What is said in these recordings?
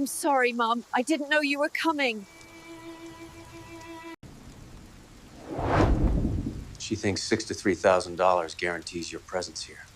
I'm sorry, Mom. I didn't know you were coming. She thinks $6,000 to $3,000 guarantees your presence here.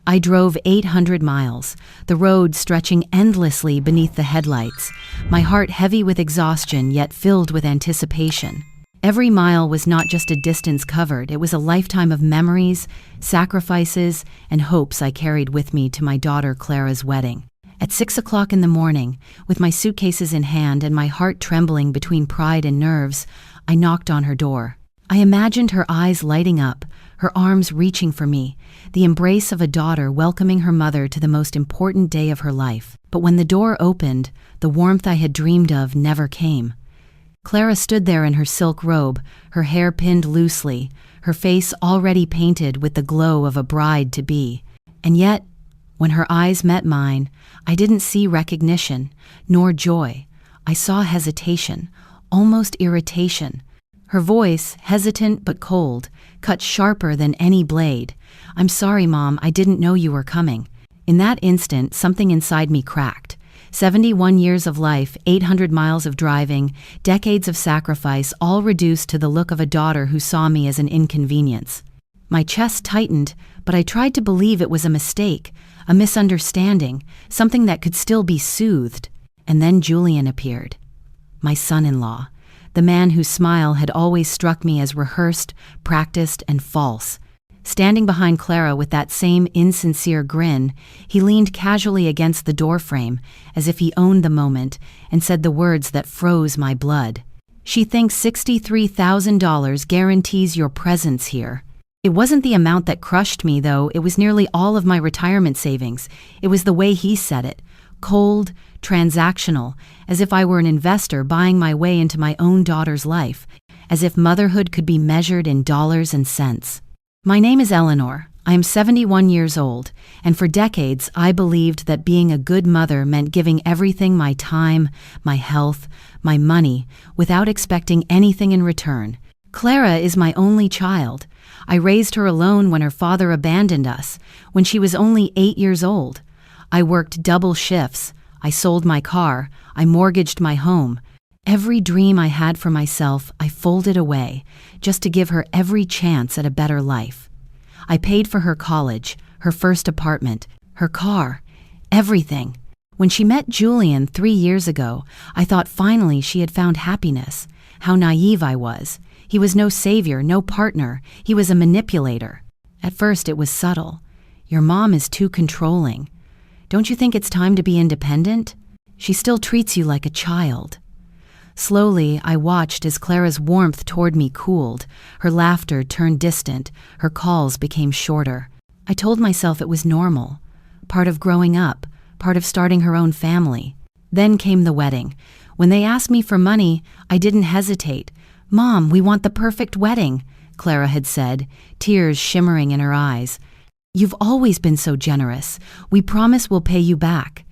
I drove 800 miles, the road stretching endlessly beneath the headlights, my heart heavy with exhaustion yet filled with anticipation. Every mile was not just a distance covered, it was a lifetime of memories, sacrifices, and hopes I carried with me to my daughter Clara's wedding. At 6 o'clock in the morning, with my suitcases in hand and my heart trembling between pride and nerves, I knocked on her door. I imagined her eyes lighting up, her arms reaching for me, the embrace of a daughter welcoming her mother to the most important day of her life. But when the door opened, the warmth I had dreamed of never came. Clara stood there in her silk robe, her hair pinned loosely, her face already painted with the glow of a bride-to-be. And yet, when her eyes met mine, I didn't see recognition, nor joy. I saw hesitation, almost irritation. Her voice, hesitant but cold, cut sharper than any blade. "I'm sorry, Mom, I didn't know you were coming." In that instant, something inside me cracked. 71 years of life, 800 miles of driving, decades of sacrifice, all reduced to the look of a daughter who saw me as an inconvenience. My chest tightened, but I tried to believe it was a mistake, a misunderstanding, something that could still be soothed. And then Julian appeared. My son-in-law. The man whose smile had always struck me as rehearsed, practiced, and false. Standing behind Clara with that same insincere grin, he leaned casually against the doorframe, as if he owned the moment, and said the words that froze my blood. "She thinks $63,000 guarantees your presence here." It wasn't the amount that crushed me, though. It was nearly all of my retirement savings. It was the way he said it. Cold, transactional, as if I were an investor buying my way into my own daughter's life, as if motherhood could be measured in dollars and cents. My name is Eleanor. I am 71 years old, and for decades I believed that being a good mother meant giving everything, my time, my health, my money, without expecting anything in return. Clara is my only child. I raised her alone when her father abandoned us, when she was only 8 years old. I worked double shifts. I sold my car. I mortgaged my home. Every dream I had for myself, I folded away, just to give her every chance at a better life. I paid for her college, her first apartment, her car, everything. When she met Julian 3 years ago, I thought finally she had found happiness. How naive I was. He was no savior, no partner. He was a manipulator. At first it was subtle. "Your mom is too controlling. Don't you think it's time to be independent? She still treats you like a child." Slowly, I watched as Clara's warmth toward me cooled, her laughter turned distant, her calls became shorter. I told myself it was normal, part of growing up, part of starting her own family. Then came the wedding. When they asked me for money, I didn't hesitate. "Mom, we want the perfect wedding," Clara had said, tears shimmering in her eyes. "You've always been so generous. We promise we'll pay you back."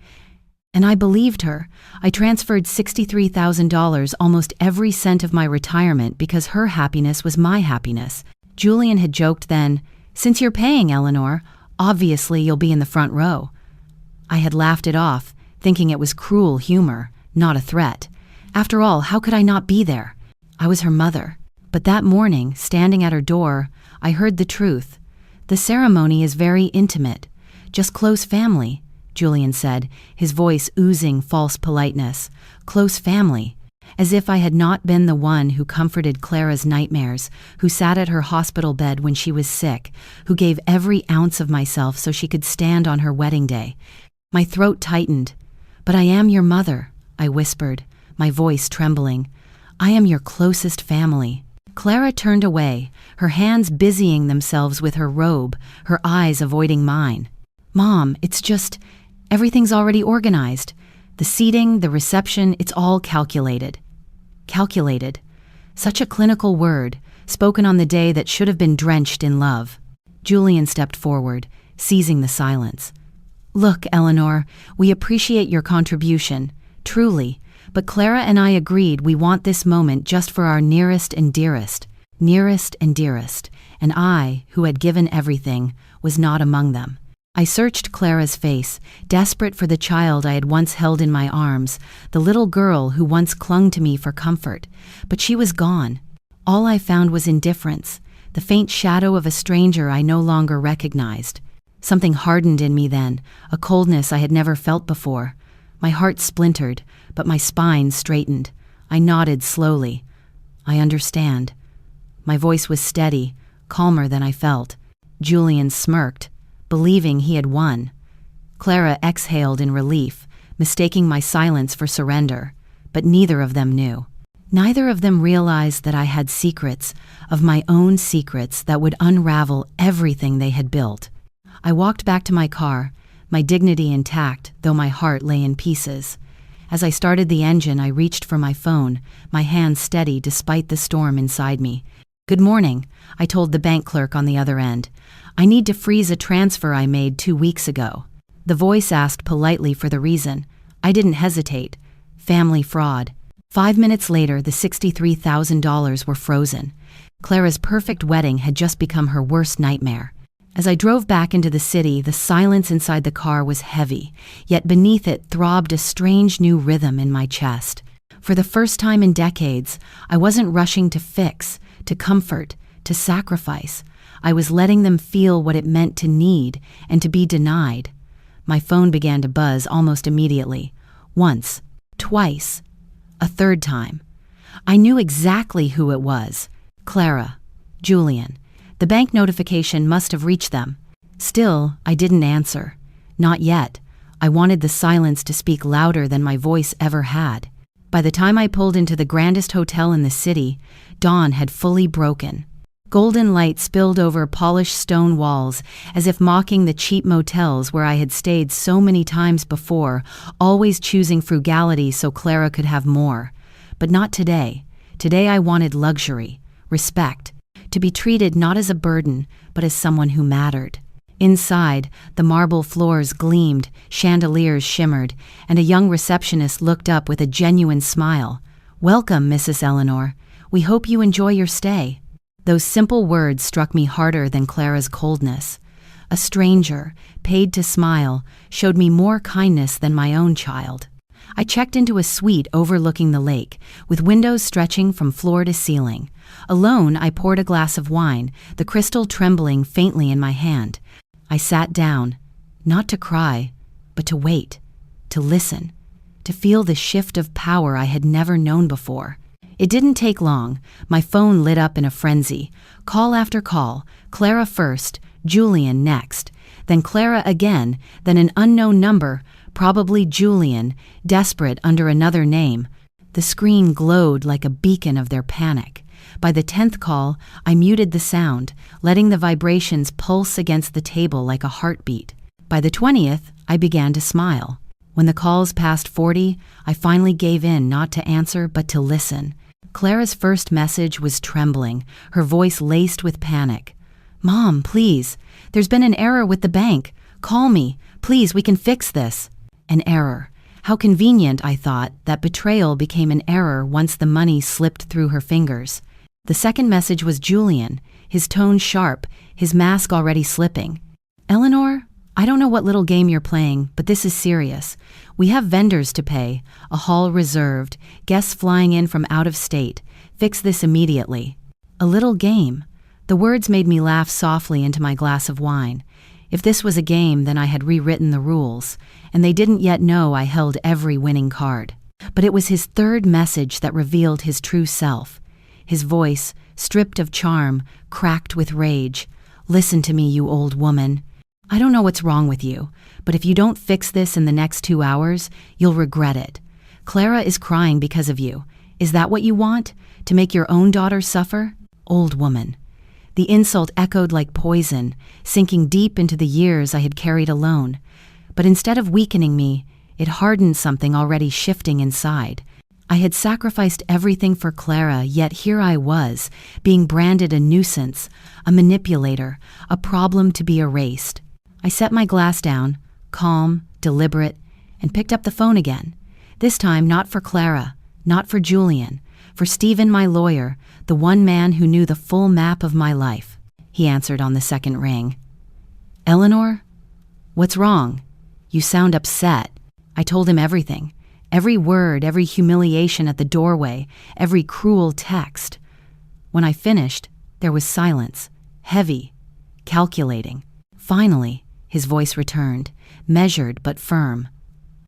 And I believed her. I transferred $63,000, almost every cent of my retirement, because her happiness was my happiness. Julian had joked then, "Since you're paying, Eleanor, obviously you'll be in the front row." I had laughed it off, thinking it was cruel humor, not a threat. After all, how could I not be there? I was her mother. But that morning, standing at her door, I heard the truth. "The ceremony is very intimate, just close family," Julian said, his voice oozing false politeness. Close family. As if I had not been the one who comforted Clara's nightmares, who sat at her hospital bed when she was sick, who gave every ounce of myself so she could stand on her wedding day. My throat tightened. "But I am your mother," I whispered, my voice trembling. "I am your closest family." Clara turned away, her hands busying themselves with her robe, her eyes avoiding mine. "Mom, it's just, everything's already organized. The seating, the reception, it's all calculated." Calculated. Such a clinical word, spoken on the day that should have been drenched in love. Julian stepped forward, seizing the silence. "Look, Eleanor, we appreciate your contribution, truly, but Clara and I agreed we want this moment just for our nearest and dearest, and I, who had given everything, was not among them." I searched Clara's face, desperate for the child I had once held in my arms, the little girl who once clung to me for comfort. But she was gone. All I found was indifference, the faint shadow of a stranger I no longer recognized. Something hardened in me then, a coldness I had never felt before. My heart splintered, but my spine straightened. I nodded slowly. I understand. My voice was steady, calmer than I felt. Julian smirked, believing he had won. Clara exhaled in relief, mistaking my silence for surrender, but neither of them knew. Neither of them realized that I had secrets, of my own secrets that would unravel everything they had built. I walked back to my car, my dignity intact, though my heart lay in pieces. As I started the engine, I reached for my phone, my hand steady despite the storm inside me. "Good morning," I told the bank clerk on the other end. "I need to freeze a transfer I made 2 weeks ago." The voice asked politely for the reason. I didn't hesitate. Family fraud. 5 minutes later, the $63,000 were frozen. Clara's perfect wedding had just become her worst nightmare. As I drove back into the city, the silence inside the car was heavy, yet beneath it throbbed a strange new rhythm in my chest. For the first time in decades, I wasn't rushing to fix, to comfort, to sacrifice. I was letting them feel what it meant to need and to be denied. My phone began to buzz almost immediately. Once, twice, a third time. I knew exactly who it was. Clara, Julian. The bank notification must have reached them. Still, I didn't answer. Not yet. I wanted the silence to speak louder than my voice ever had. By the time I pulled into the grandest hotel in the city, dawn had fully broken. Golden light spilled over polished stone walls, as if mocking the cheap motels where I had stayed so many times before, always choosing frugality so Clara could have more. But not today. Today I wanted luxury, respect, to be treated not as a burden, but as someone who mattered. Inside, the marble floors gleamed, chandeliers shimmered, and a young receptionist looked up with a genuine smile. "Welcome, Mrs. Eleanor. We hope you enjoy your stay." Those simple words struck me harder than Clara's coldness. A stranger, paid to smile, showed me more kindness than my own child. I checked into a suite overlooking the lake, with windows stretching from floor to ceiling. Alone, I poured a glass of wine, the crystal trembling faintly in my hand. I sat down, not to cry, but to wait, to listen, to feel the shift of power I had never known before. It didn't take long. My phone lit up in a frenzy. Call after call, Clara first, Julian next, then Clara again, then an unknown number, probably Julian, desperate under another name. The screen glowed like a beacon of their panic. By the 10th call, I muted the sound, letting the vibrations pulse against the table like a heartbeat. By the 20th, I began to smile. When the calls passed 40, I finally gave in, not to answer, but to listen. Clara's first message was trembling, her voice laced with panic. "Mom, please. There's been an error with the bank. Call me. Please, we can fix this." An error. How convenient, I thought, that betrayal became an error once the money slipped through her fingers. The second message was Julian, his tone sharp, his mask already slipping. "Eleanor, I don't know what little game you're playing, but this is serious. We have vendors to pay, a hall reserved, guests flying in from out of state. Fix this immediately." A little game. The words made me laugh softly into my glass of wine. If this was a game, then I had rewritten the rules, and they didn't yet know I held every winning card. But it was his third message that revealed his true self. His voice, stripped of charm, cracked with rage. "Listen to me, you old woman. I don't know what's wrong with you, but if you don't fix this in the next 2 hours, you'll regret it. Clara is crying because of you. Is that what you want? To make your own daughter suffer? Old woman." The insult echoed like poison, sinking deep into the years I had carried alone. But instead of weakening me, it hardened something already shifting inside. I had sacrificed everything for Clara, yet here I was, being branded a nuisance, a manipulator, a problem to be erased. I set my glass down, calm, deliberate, and picked up the phone again. This time not for Clara, not for Julian, for Stephen, my lawyer, the one man who knew the full map of my life. He answered on the second ring. "Eleanor?" "What's wrong? You sound upset." I told him everything. Every word, every humiliation at the doorway, every cruel text. When I finished, there was silence, heavy, calculating. Finally, his voice returned, measured but firm.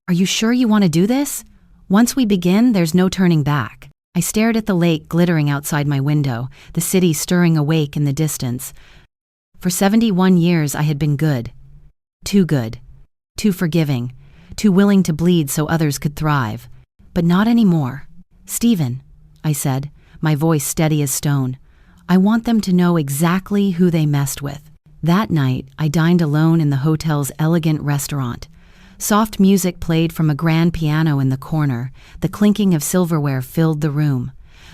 "Are you sure you want to do this? Once we begin, there's no turning back." I stared at the lake glittering outside my window, the city stirring awake in the distance. For 71 years I had been good, too forgiving, too willing to bleed so others could thrive. But not anymore. "Stephen," I said, my voice steady as stone, "I want them to know exactly who they messed with." That night, I dined alone in the hotel's elegant restaurant. Soft music played from a grand piano in the corner. The clinking of silverware filled the room.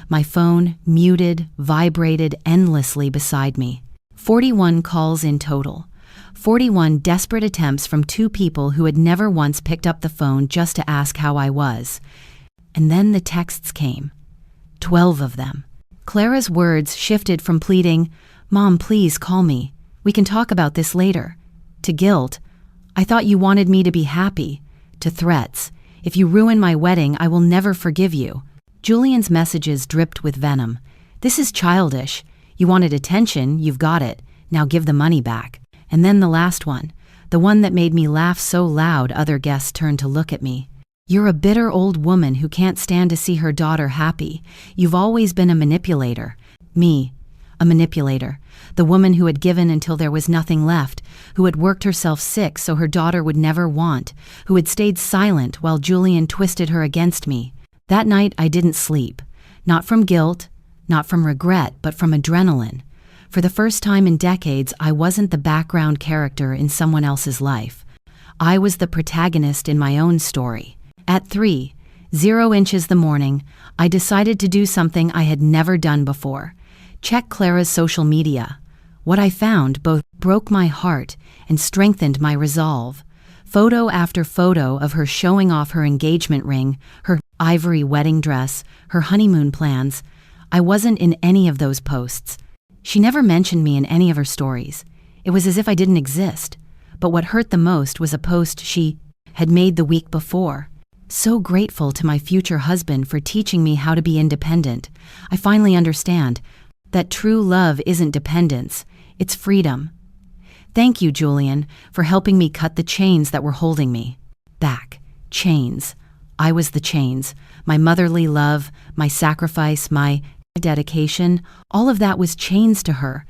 My phone, muted, vibrated endlessly beside me. 41 calls in total. 41 desperate attempts from two people who had never once picked up the phone just to ask how I was. And then the texts came. 12 of them. Clara's words shifted from pleading, "Mom, please call me. We can talk about this later," to guilt, "I thought you wanted me to be happy," to threats, "If you ruin my wedding, I will never forgive you." Julian's messages dripped with venom. "This is childish. You wanted attention, you've got it. Now give the money back." And then the last one, the one that made me laugh so loud other guests turned to look at me. "You're a bitter old woman who can't stand to see her daughter happy. You've always been a manipulator." Me, a manipulator. The woman who had given until there was nothing left, who had worked herself sick so her daughter would never want, who had stayed silent while Julian twisted her against me. That night I didn't sleep. Not from guilt, not from regret, but from adrenaline. For the first time in decades, I wasn't the background character in someone else's life. I was the protagonist in my own story. At 3:00 the morning, I decided to do something I had never done before. Check Clara's social media. What I found both broke my heart and strengthened my resolve. Photo after photo of her showing off her engagement ring, her ivory wedding dress, her honeymoon plans. I wasn't in any of those posts. She never mentioned me in any of her stories. It was as if I didn't exist. But what hurt the most was a post she had made the week before. "So grateful to my future husband for teaching me how to be independent. I finally understand that true love isn't dependence, it's freedom. Thank you, Julian, for helping me cut the chains that were holding me back." Chains. I was the chains. My motherly love, my sacrifice, my dedication, all of that was chains to her.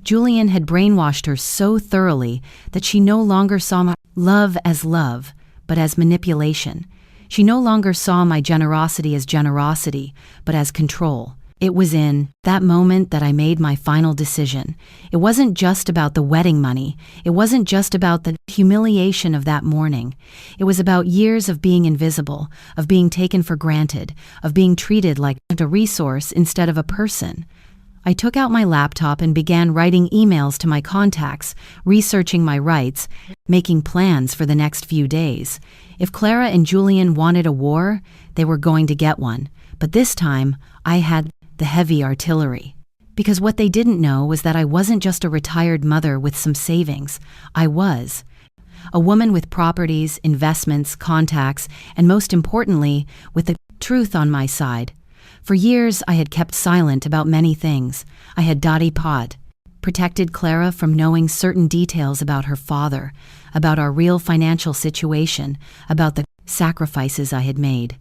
Julian had brainwashed her so thoroughly that she no longer saw my love as love, but as manipulation. She no longer saw my generosity as generosity, but as control. It was in that moment that I made my final decision. It wasn't just about the wedding money. It wasn't just about the humiliation of that morning. It was about years of being invisible, of being taken for granted, of being treated like a resource instead of a person. I took out my laptop and began writing emails to my contacts, researching my rights, making plans for the next few days. If Clara and Julian wanted a war, they were going to get one. But this time, I had the heavy artillery. Because what they didn't know was that I wasn't just a retired mother with some savings. I was a woman with properties, investments, contacts, and most importantly, with the truth on my side. For years, I had kept silent about many things. I had dodgy-pot, protected Clara from knowing certain details about her father, about our real financial situation, about the sacrifices I had made.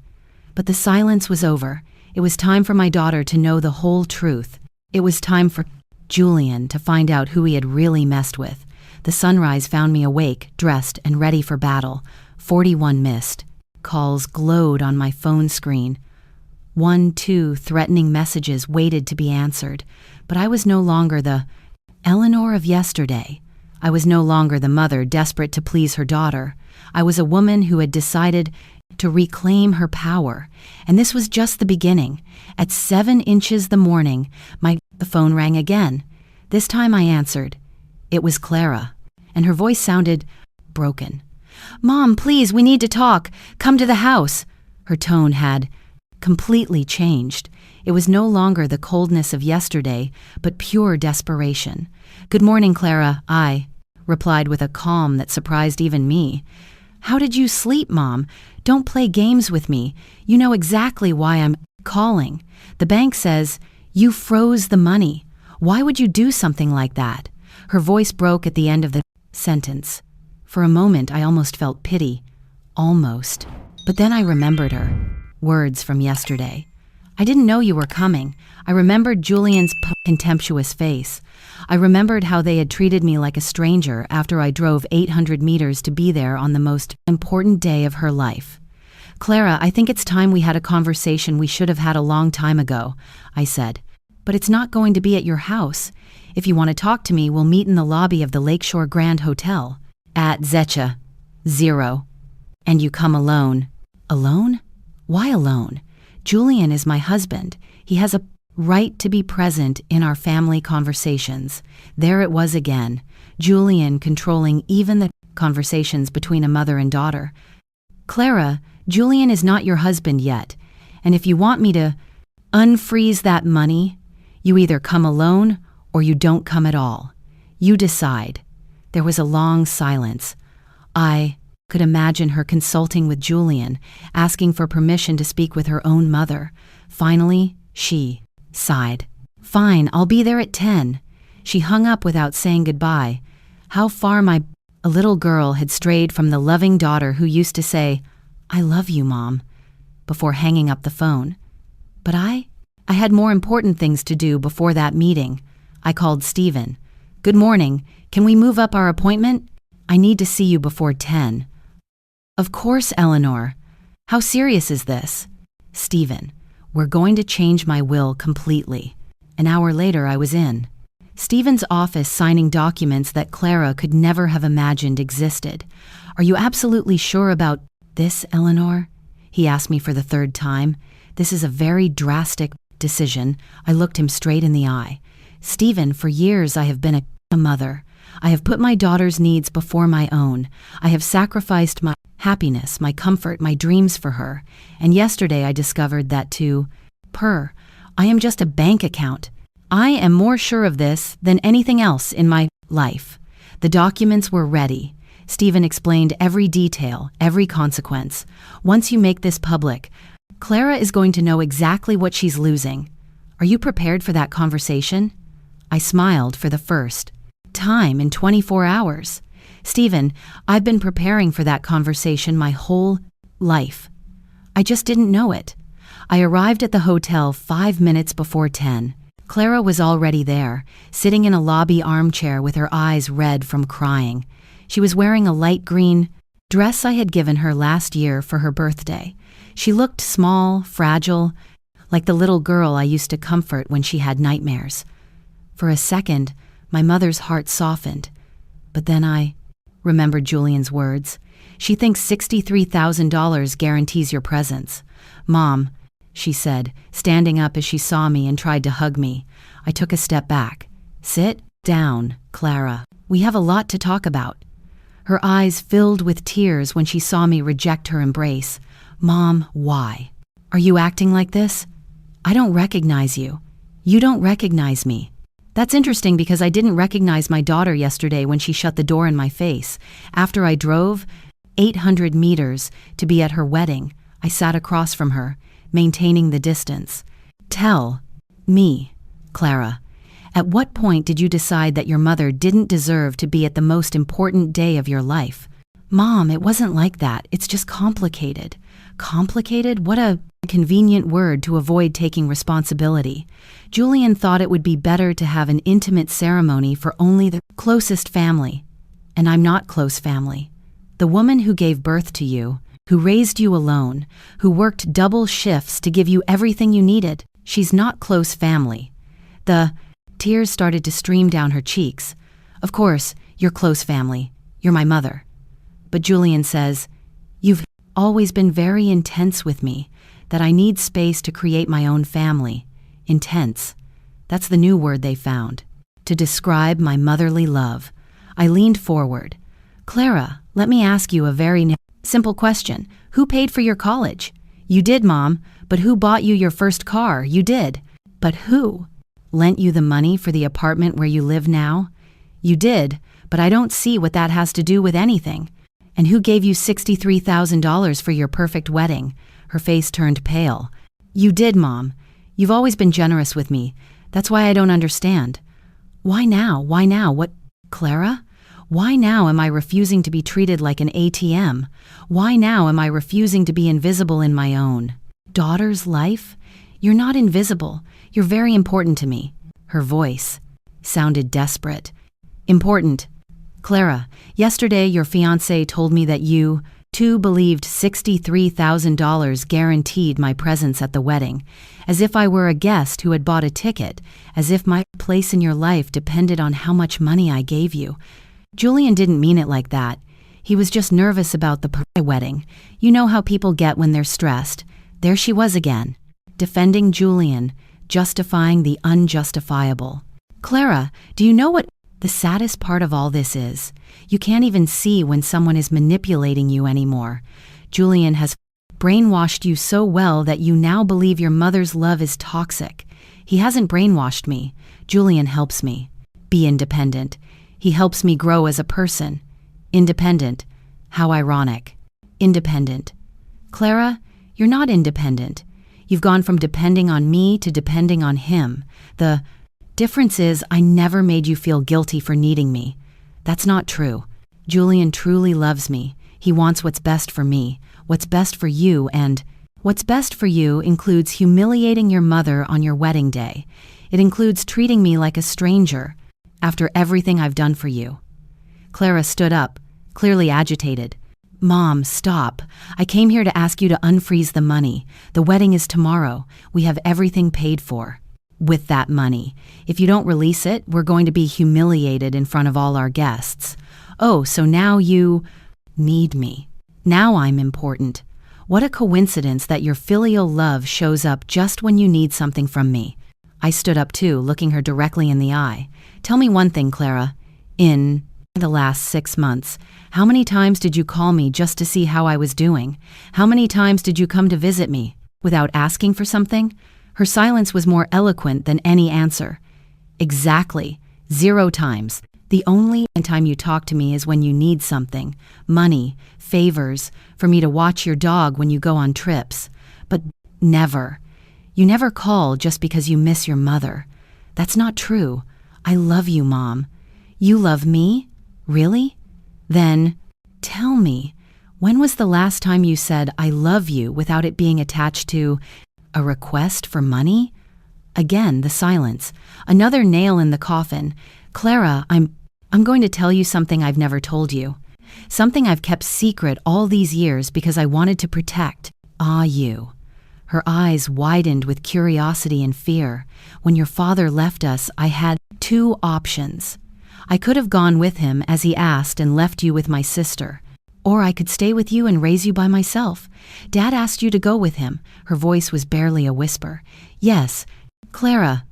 But the silence was over. It was time for my daughter to know the whole truth. It was time for Julian to find out who he had really messed with. The sunrise found me awake, dressed, and ready for battle. 41 missed calls glowed on my phone screen. 1, 2 threatening messages waited to be answered. But I was no longer the Eleanor of yesterday. I was no longer the mother desperate to please her daughter. I was a woman who had decided to reclaim her power. And this was just the beginning. At 7:00 the morning, the phone rang again. This time I answered. It was Clara, and her voice sounded broken. "Mom, please, we need to talk. Come to the house." Her tone had completely changed. It was no longer the coldness of yesterday, but pure desperation. "Good morning, Clara. replied with a calm that surprised even me. How did you sleep, Mom? Don't play games with me. You know exactly why I'm calling. The bank says you froze the money. Why would you do something like that? Her voice broke at the end of the sentence. For a moment, I almost felt pity. Almost. But then I remembered her words from yesterday. I didn't know you were coming. I remembered Julian's contemptuous face. I remembered how they had treated me like a stranger after I drove 800 meters to be there on the most important day of her life. Clara, I think it's time we had a conversation we should have had a long time ago, I said. But it's not going to be at your house. If you want to talk to me, we'll meet in the lobby of the Lakeshore Grand Hotel. At Zecha. 0. And you come alone. Alone? Why alone? Julian is my husband. He has a right to be present in our family conversations. There it was again. Julian controlling even the conversations between a mother and daughter. Clara, Julian is not your husband yet. And if you want me to unfreeze that money, you either come alone or you don't come at all. You decide. There was a long silence. I could imagine her consulting with Julian, asking for permission to speak with her own mother. Finally, she sighed. Fine, I'll be there at 10. She hung up without saying goodbye. How far a little girl had strayed from the loving daughter who used to say, I love you, Mom, before hanging up the phone. But I had more important things to do before that meeting. I called Stephen. Good morning. Can we move up our appointment? I need to see you before 10. Of course, Eleanor. How serious is this? Stephen, we're going to change my will completely. An hour later, I was in Stephen's office signing documents that Clara could never have imagined existed. Are you absolutely sure about this, Eleanor? He asked me for the third time. This is a very drastic decision. I looked him straight in the eye. Stephen, for years I have been a mother. I have put my daughter's needs before my own. I have sacrificed my happiness, my comfort, my dreams for her. And yesterday I discovered that I am just a bank account. I am more sure of this than anything else in my life. The documents were ready. Stephen explained every detail, every consequence. Once you make this public, Clara is going to know exactly what she's losing. Are you prepared for that conversation? I smiled for the first time in 24 hours. Stephen, I've been preparing for that conversation my whole life. I just didn't know it. I arrived at the hotel 5 minutes before 10. Clara was already there, sitting in a lobby armchair with her eyes red from crying. She was wearing a light green dress I had given her last year for her birthday. She looked small, fragile, like the little girl I used to comfort when she had nightmares. For a second, my mother's heart softened. But then I remembered Julian's words. She thinks $63,000 guarantees your presence. Mom, she said, standing up as she saw me and tried to hug me. I took a step back. Sit down, Clara. We have a lot to talk about. Her eyes filled with tears when she saw me reject her embrace. Mom, why? Are you acting like this? I don't recognize you. You don't recognize me. That's interesting because I didn't recognize my daughter yesterday when she shut the door in my face. After I drove 800 meters to be at her wedding, I sat across from her, maintaining the distance. Tell me, Clara, at what point did you decide that your mother didn't deserve to be at the most important day of your life? Mom, it wasn't like that. It's just complicated. Complicated? What a convenient word to avoid taking responsibility. Julian thought it would be better to have an intimate ceremony for only the closest family. And I'm not close family. The woman who gave birth to you, who raised you alone, who worked double shifts to give you everything you needed, she's not close family. The tears started to stream down her cheeks. Of course, you're close family. You're my mother. But Julian says, you've always been very intense with me, that I need space to create my own family. Intense. That's the new word they found. To describe my motherly love. I leaned forward. Clara, let me ask you a very simple question. Who paid for your college? You did, Mom. But who bought you your first car? You did. But who lent you the money for the apartment where you live now? You did. but I don't see what that has to do with anything. And who gave you $63,000 for your perfect wedding? Her face turned pale. You did, Mom. You've always been generous with me. That's why I don't understand. Why now? Why now? What, Clara? Why now am I refusing to be treated like an ATM? Why now am I refusing to be invisible in my own daughter's life? You're not invisible. You're very important to me. Her voice sounded desperate. Important. Clara, yesterday your fiancé told me that you, too, believed $63,000 guaranteed my presence at the wedding, as if I were a guest who had bought a ticket, as if my place in your life depended on how much money I gave you. Julian didn't mean it like that. He was just nervous about the wedding. You know how people get when they're stressed. There she was again, defending Julian, justifying the unjustifiable. Clara, do you know what the saddest part of all this is? You can't even see when someone is manipulating you anymore. Julian has brainwashed you so well that you now believe your mother's love is toxic. He hasn't brainwashed me. Julian helps me be independent. He helps me grow as a person. Independent. How ironic. Independent. Clara, you're not independent. You've gone from depending on me to depending on him. The difference is I never made you feel guilty for needing me. That's not true. Julian truly loves me. He wants what's best for me, what's best for you, and what's best for you includes humiliating your mother on your wedding day. It includes treating me like a stranger after everything I've done for you. Clara stood up, clearly agitated. Mom, stop. I came here to ask you to unfreeze the money. The wedding is tomorrow. We have everything paid for. With that money. If you don't release it, we're going to be humiliated in front of all our guests. Oh, so now you need me. Now I'm important. What a coincidence that your filial love shows up just when you need something from me. I stood up too, looking her directly in the eye. Tell me one thing, Clara. In the last 6 months, how many times did you call me just to see how I was doing? How many times did you come to visit me without asking for something? Her silence was more eloquent than any answer. Exactly. 0 times. The only time you talk to me is when you need something. Money, favors, for me to watch your dog when you go on trips. But never. You never call just because you miss your mother. That's not true. I love you, Mom. You love me? Really? Then, tell me, when was the last time you said I love you without it being attached to a request for money? Again, the silence. Another nail in the coffin. Clara, I'm going to tell you something I've never told you. Something I've kept secret all these years because I wanted to protect you. Her eyes widened with curiosity and fear. When your father left us, I had 2 options. I could have gone with him as he asked and left you with my sister. Or I could stay with you and raise you by myself. Dad asked you to go with him. Her voice was barely a whisper. Yes, Clara,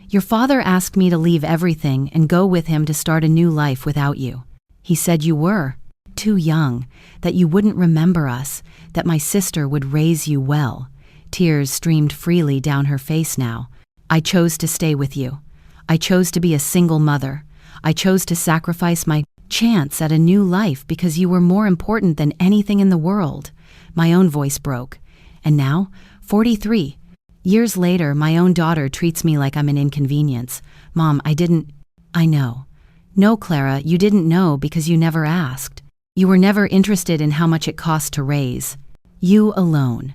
your father asked me to leave everything and go with him to start a new life without you. He said you were too young, that you wouldn't remember us, that my sister would raise you well. Tears streamed freely down her face now. I chose to stay with you. I chose to be a single mother. I chose to sacrifice my chance at a new life because you were more important than anything in the world. My own voice broke. And now, 43 years later, my own daughter treats me like I'm an inconvenience. Mom, I know. No, Clara, you didn't know because you never asked. You were never interested in how much it cost to raise you alone.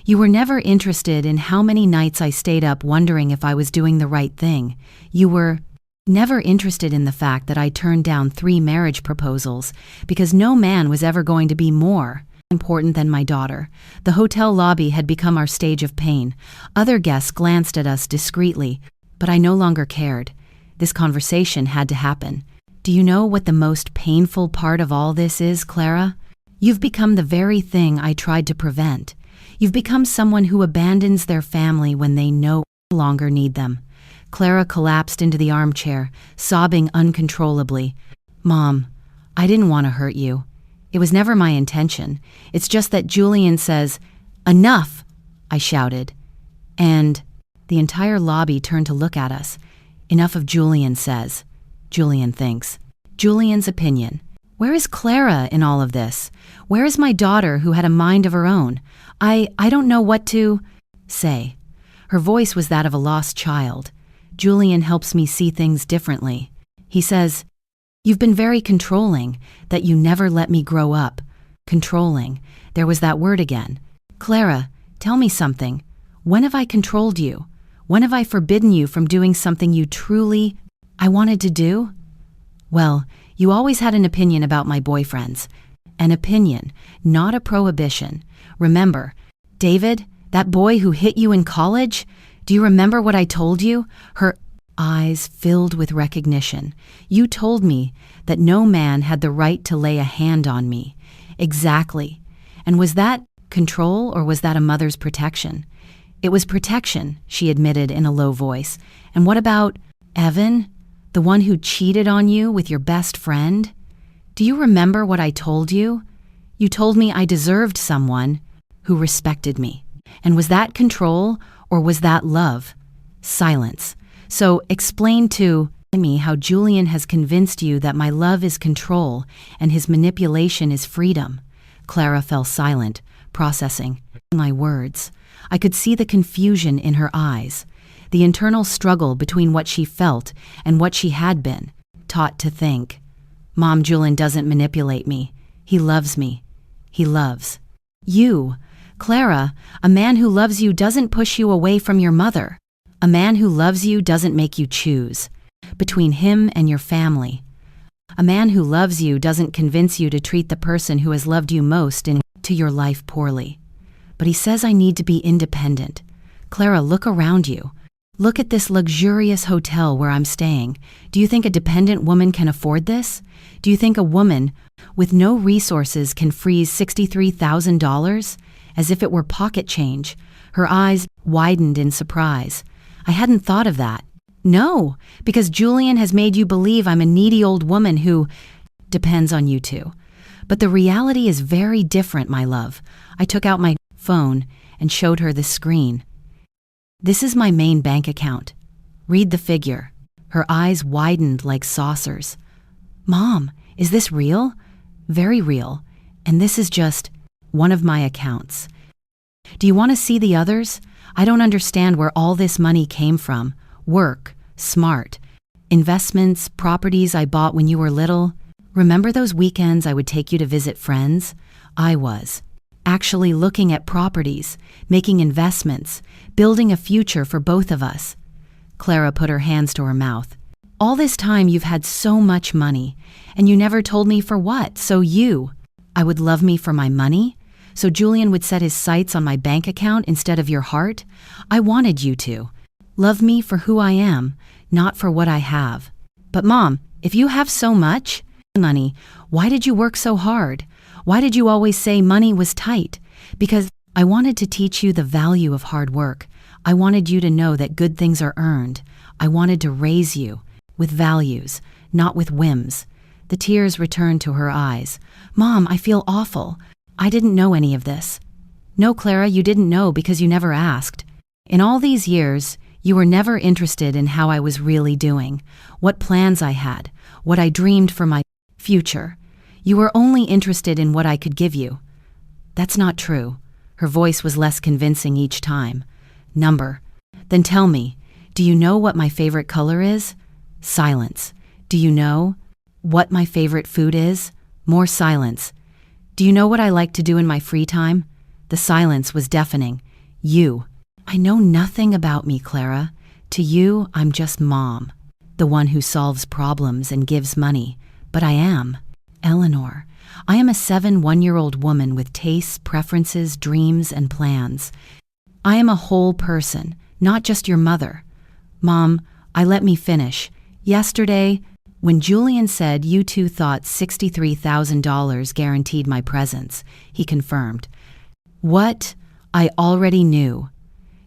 You were never interested in how many nights I stayed up wondering if I was doing the right thing. You were never interested in the fact that I turned down 3 marriage proposals because no man was ever going to be more important than my daughter. The hotel lobby had become our stage of pain. Other guests glanced at us discreetly, but I no longer cared. This conversation had to happen. Do you know what the most painful part of all this is, Clara? You've become the very thing I tried to prevent. You've become someone who abandons their family when they no longer need them. Clara collapsed into the armchair, sobbing uncontrollably. Mom, I didn't want to hurt you. It was never my intention. It's just that Julian says, "Enough!" I shouted. And the entire lobby turned to look at us. Enough of Julian says. Julian thinks. Julian's opinion. Where is Clara in all of this? Where is my daughter who had a mind of her own? I don't know what to say. Her voice was that of a lost child. Julian helps me see things differently. He says, "You've been very controlling, that you never let me grow up." Controlling. There was that word again. Clara, tell me something. When have I controlled you? When have I forbidden you from doing something you truly I wanted to do? Well, you always had an opinion about my boyfriends. An opinion, not a prohibition. Remember, David, that boy who hit you in college? Do you remember what I told you? Her eyes filled with recognition. You told me that no man had the right to lay a hand on me. Exactly. And was that control or was that a mother's protection? It was protection, she admitted in a low voice. And what about Evan? The one who cheated on you with your best friend? Do you remember what I told you? You told me I deserved someone who respected me. And was that control or was that love? Silence. So explain to me how Julian has convinced you that my love is control and his manipulation is freedom. Clara fell silent, processing my words. I could see the confusion in her eyes, the internal struggle between what she felt and what she had been taught to think. Mom, Julian doesn't manipulate me. He loves me. He loves you. Clara, a man who loves you doesn't push you away from your mother. A man who loves you doesn't make you choose between him and your family. A man who loves you doesn't convince you to treat the person who has loved you most into your life poorly. But he says I need to be independent. Clara, look around you. Look at this luxurious hotel where I'm staying. Do you think a dependent woman can afford this? Do you think a woman with no resources can freeze $63,000? As if it were pocket change. Her eyes widened in surprise. I hadn't thought of that. No, because Julian has made you believe I'm a needy old woman who depends on you two. But the reality is very different, my love. I took out my phone and showed her the screen. This is my main bank account. Read the figure. Her eyes widened like saucers. Mom, is this real? Very real. And this is just one of my accounts. Do you want to see the others? I don't understand where all this money came from. Work, smart, investments, properties I bought when you were little. Remember those weekends I would take you to visit friends? I was actually looking at properties, making investments, building a future for both of us. Clara put her hands to her mouth. All this time you've had so much money, and you never told me for what. So I would love me for my money? So Julian would set his sights on my bank account instead of your heart? I wanted you to. Love me for who I am, not for what I have. But Mom, if you have so much money, why did you work so hard? Why did you always say money was tight? Because I wanted to teach you the value of hard work. I wanted you to know that good things are earned. I wanted to raise you with values, not with whims. The tears returned to her eyes. Mom, I feel awful. I didn't know any of this. No, Clara, you didn't know because you never asked. In all these years, you were never interested in how I was really doing, what plans I had, what I dreamed for my future. You were only interested in what I could give you. That's not true. Her voice was less convincing each time. Number. Then tell me, do you know what my favorite color is? Silence. Do you know what my favorite food is? More silence. Do you know what I like to do in my free time? The silence was deafening. You. I know nothing about me, Clara. To you, I'm just Mom, the one who solves problems and gives money. But I am Eleanor. I am a 1-year-old woman with tastes, preferences, dreams, and plans. I am a whole person, not just your mother. Mom, let me finish. Yesterday, when Julian said you two thought $63,000 guaranteed my presence, he confirmed. What? I already knew.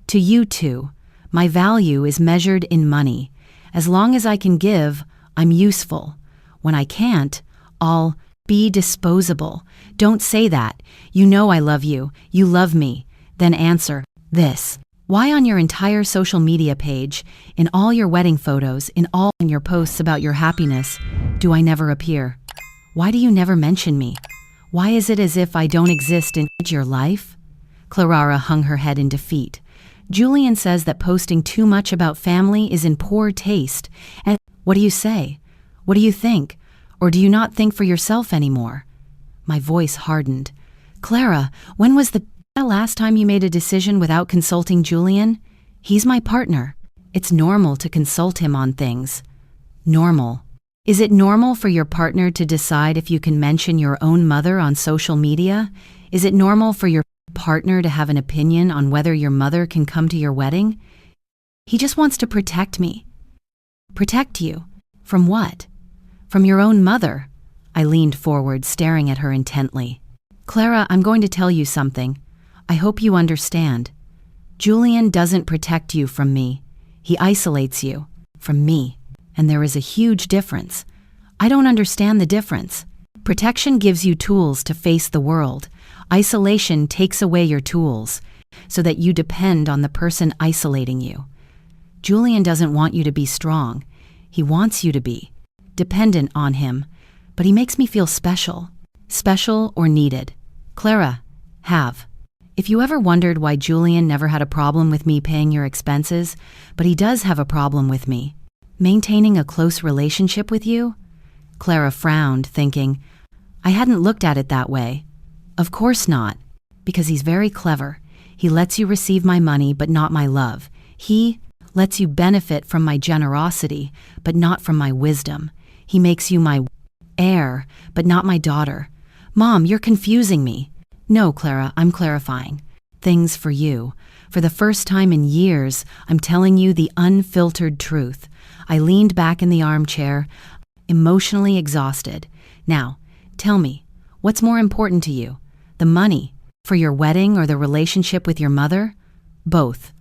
To you two, my value is measured in money. As long as I can give, I'm useful. When I can't, I'll be disposable. Don't say that. You know I love you. You love me. Then answer this. Why on your entire social media page, in all your wedding photos, in all your posts about your happiness, Do I never appear? Why do you never mention me? Why is it as if I don't exist in your life? Clara hung her head in defeat. Julian says that posting too much about family is in poor taste. And what do you say? What do you think? Or do you not think for yourself anymore? My voice hardened. Clara, when was the last time you made a decision without consulting Julian? He's my partner. It's normal to consult him on things. Normal. Is it normal for your partner to decide if you can mention your own mother on social media? Is it normal for your partner to have an opinion on whether your mother can come to your wedding? He just wants to protect me. Protect you? From what? From your own mother. I leaned forward, staring at her intently. Clara, I'm going to tell you something. I hope you understand. Julian doesn't protect you from me. He isolates you from me. And there is a huge difference. I don't understand the difference. Protection gives you tools to face the world. Isolation takes away your tools, so that you depend on the person isolating you. Julian doesn't want you to be strong. He wants you to be dependent on him, but he makes me feel special. Special or needed. Clara, have. If you ever wondered why Julian never had a problem with me paying your expenses, but he does have a problem with me maintaining a close relationship with you? Clara frowned, thinking, I hadn't looked at it that way. Of course not, because he's very clever. He lets you receive my money, but not my love. He lets you benefit from my generosity, but not from my wisdom. He makes you my heir, but not my daughter. Mom, you're confusing me. No, Clara, I'm clarifying things for you. For the first time in years, I'm telling you the unfiltered truth. I leaned back in the armchair, emotionally exhausted. Now, tell me, what's more important to you? The money for your wedding or the relationship with your mother? Both.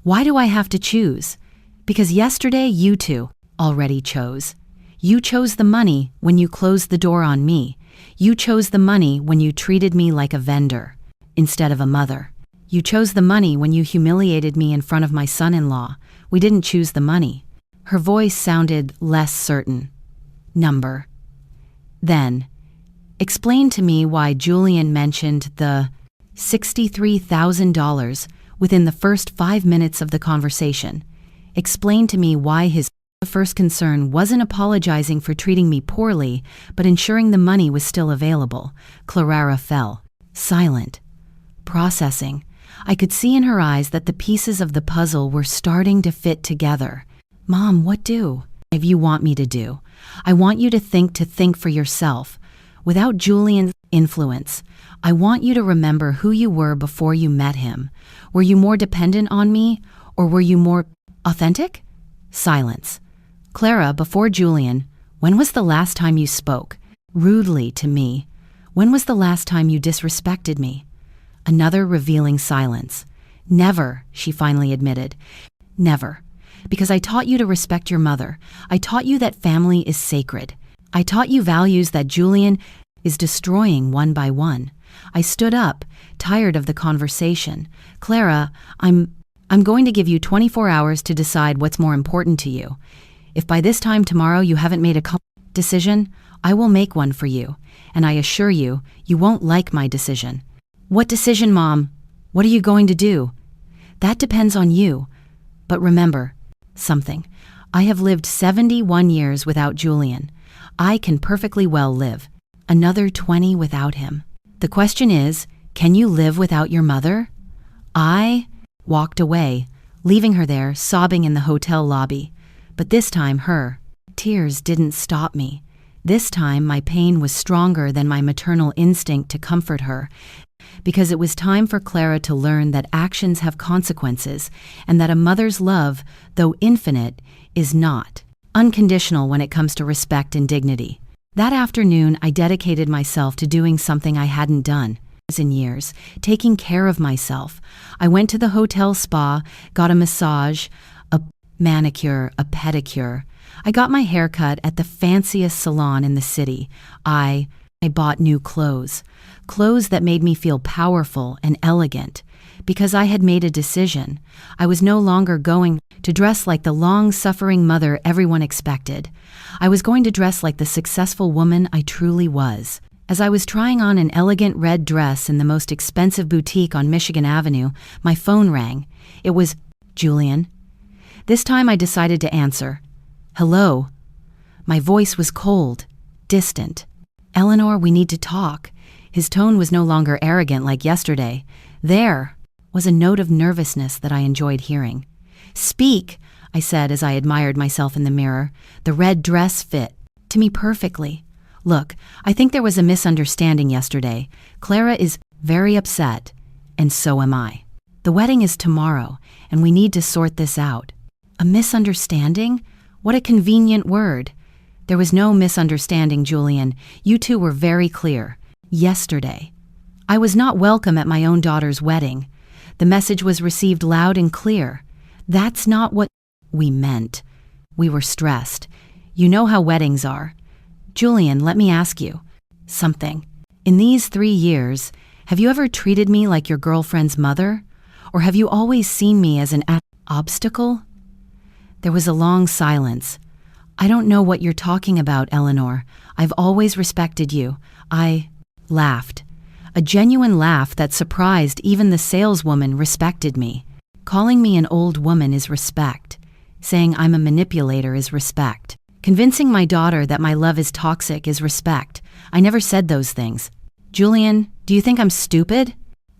Why do I have to choose? Because yesterday you two already chose. You chose the money when you closed the door on me. You chose the money when you treated me like a vendor instead of a mother. You chose the money when you humiliated me in front of my son-in-law. We didn't choose the money. Her voice sounded less certain. Number. Then, explain to me why Julian mentioned the $63,000 within the first 5 minutes of the conversation. Explain to me why his first concern wasn't apologizing for treating me poorly, but ensuring the money was still available. Clara fell, silent, processing. I could see in her eyes that the pieces of the puzzle were starting to fit together. Mom, what do you want me to do? I want you to think for yourself. Without Julian's influence, I want you to remember who you were before you met him. Were you more dependent on me, or were you more authentic? Silence. Clara, before Julian, when was the last time you spoke rudely to me? When was the last time you disrespected me? Another revealing silence. Never, she finally admitted. Never. Because I taught you to respect your mother. I taught you that family is sacred. I taught you values that Julian is destroying one by one. I stood up, tired of the conversation. Clara, I'm going to give you 24 hours to decide what's more important to you. If by this time tomorrow you haven't made a decision, I will make one for you. And I assure you, you won't like my decision. What decision, Mom? What are you going to do? That depends on you. But remember something. I have lived 71 years without Julian. I can perfectly well live another 20 without him. The question is, can you live without your mother? I walked away, leaving her there sobbing in the hotel lobby. But this time her tears didn't stop me. This time my pain was stronger than my maternal instinct to comfort her, because it was time for Clara to learn that actions have consequences and that a mother's love, though infinite, is not unconditional when it comes to respect and dignity. That afternoon, I dedicated myself to doing something I hadn't done in years, taking care of myself. I went to the hotel spa, got a massage, a manicure, a pedicure. I got my hair cut at the fanciest salon in the city. I I bought new clothes, clothes that made me feel powerful and elegant, because I had made a decision. I was no longer going to dress like the long-suffering mother everyone expected. I was going to dress like the successful woman I truly was. As I was trying on an elegant red dress in the most expensive boutique on Michigan Avenue, my phone rang. It was Julian. This time I decided to answer. Hello. My voice was cold, distant. Eleanor, we need to talk. His tone was no longer arrogant like yesterday. There was a note of nervousness that I enjoyed hearing. Speak, I said as I admired myself in the mirror. The red dress fit to me perfectly. Look, I think there was a misunderstanding yesterday. Clara is very upset, and so am I. The wedding is tomorrow, and we need to sort this out. A misunderstanding? What a convenient word. There was no misunderstanding, Julian. You two were very clear. Yesterday. I was not welcome at my own daughter's wedding. The message was received loud and clear. That's not what we meant. We were stressed. You know how weddings are. Julian, let me ask you something. In these 3 years, have you ever treated me like your girlfriend's mother? Or have you always seen me as an obstacle? There was a long silence. I don't know what you're talking about, Eleanor. I've always respected you. I laughed. A genuine laugh that surprised even the saleswoman respected me. Calling me an old woman is respect. Saying I'm a manipulator is respect. Convincing my daughter that my love is toxic is respect. I never said those things. Julian, do you think I'm stupid?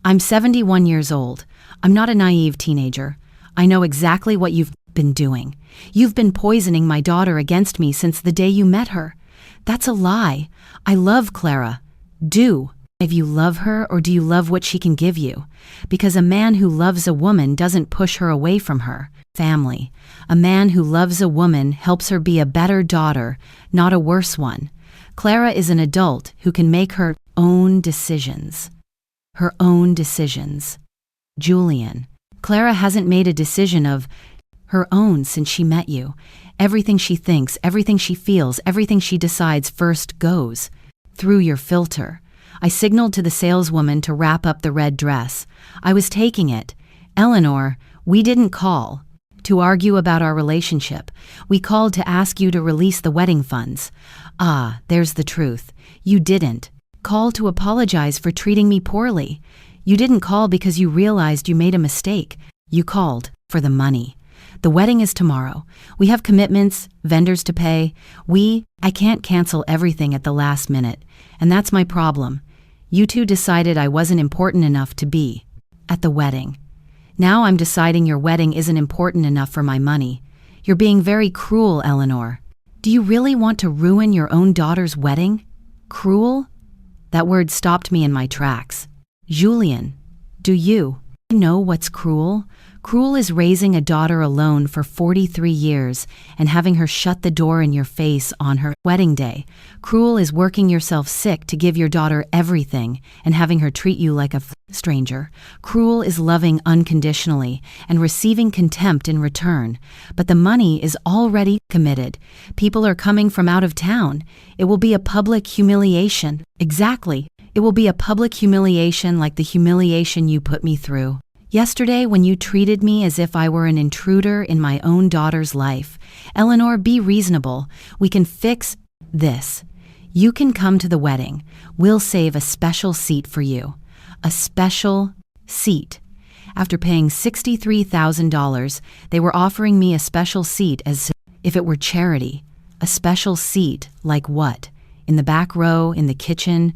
I'm 71 years old. I'm not a naive teenager. I know exactly what you've been doing. You've been poisoning my daughter against me since the day you met her. That's a lie. I love Clara. Do you love her, or do you love what she can give you? Because a man who loves a woman doesn't push her away from her family. A man who loves a woman helps her be a better daughter, not a worse one. Clara is an adult who can make her own decisions. Her own decisions. Julian, Clara hasn't made a decision of her own since she met you. Everything she thinks, everything she feels, everything she decides first goes through your filter. I signaled to the saleswoman to wrap up the red dress. I was taking it. Eleanor, we didn't call to argue about our relationship. We called to ask you to release the wedding funds. Ah, there's the truth. You didn't call to apologize for treating me poorly. You didn't call because you realized you made a mistake. You called for the money. The wedding is tomorrow. We have commitments, vendors to pay. I can't cancel everything at the last minute, and that's my problem. You two decided I wasn't important enough to be at the wedding. Now I'm deciding your wedding isn't important enough for my money. You're being very cruel, Eleanor. Do you really want to ruin your own daughter's wedding? Cruel? That word stopped me in my tracks. Julian, do you know what's cruel? Cruel is raising a daughter alone for 43 years and having her shut the door in your face on her wedding day. Cruel is working yourself sick to give your daughter everything and having her treat you like a stranger. Cruel is loving unconditionally and receiving contempt in return. But the money is already committed. People are coming from out of town. It will be a public humiliation. Exactly. It will be a public humiliation like the humiliation you put me through yesterday when you treated me as if I were an intruder in my own daughter's life. Eleanor, be reasonable. We can fix this. You can come to the wedding. We'll save a special seat for you. A special seat. After paying $63,000, they were offering me a special seat as if it were charity. A special seat like what? In the back row, in the kitchen,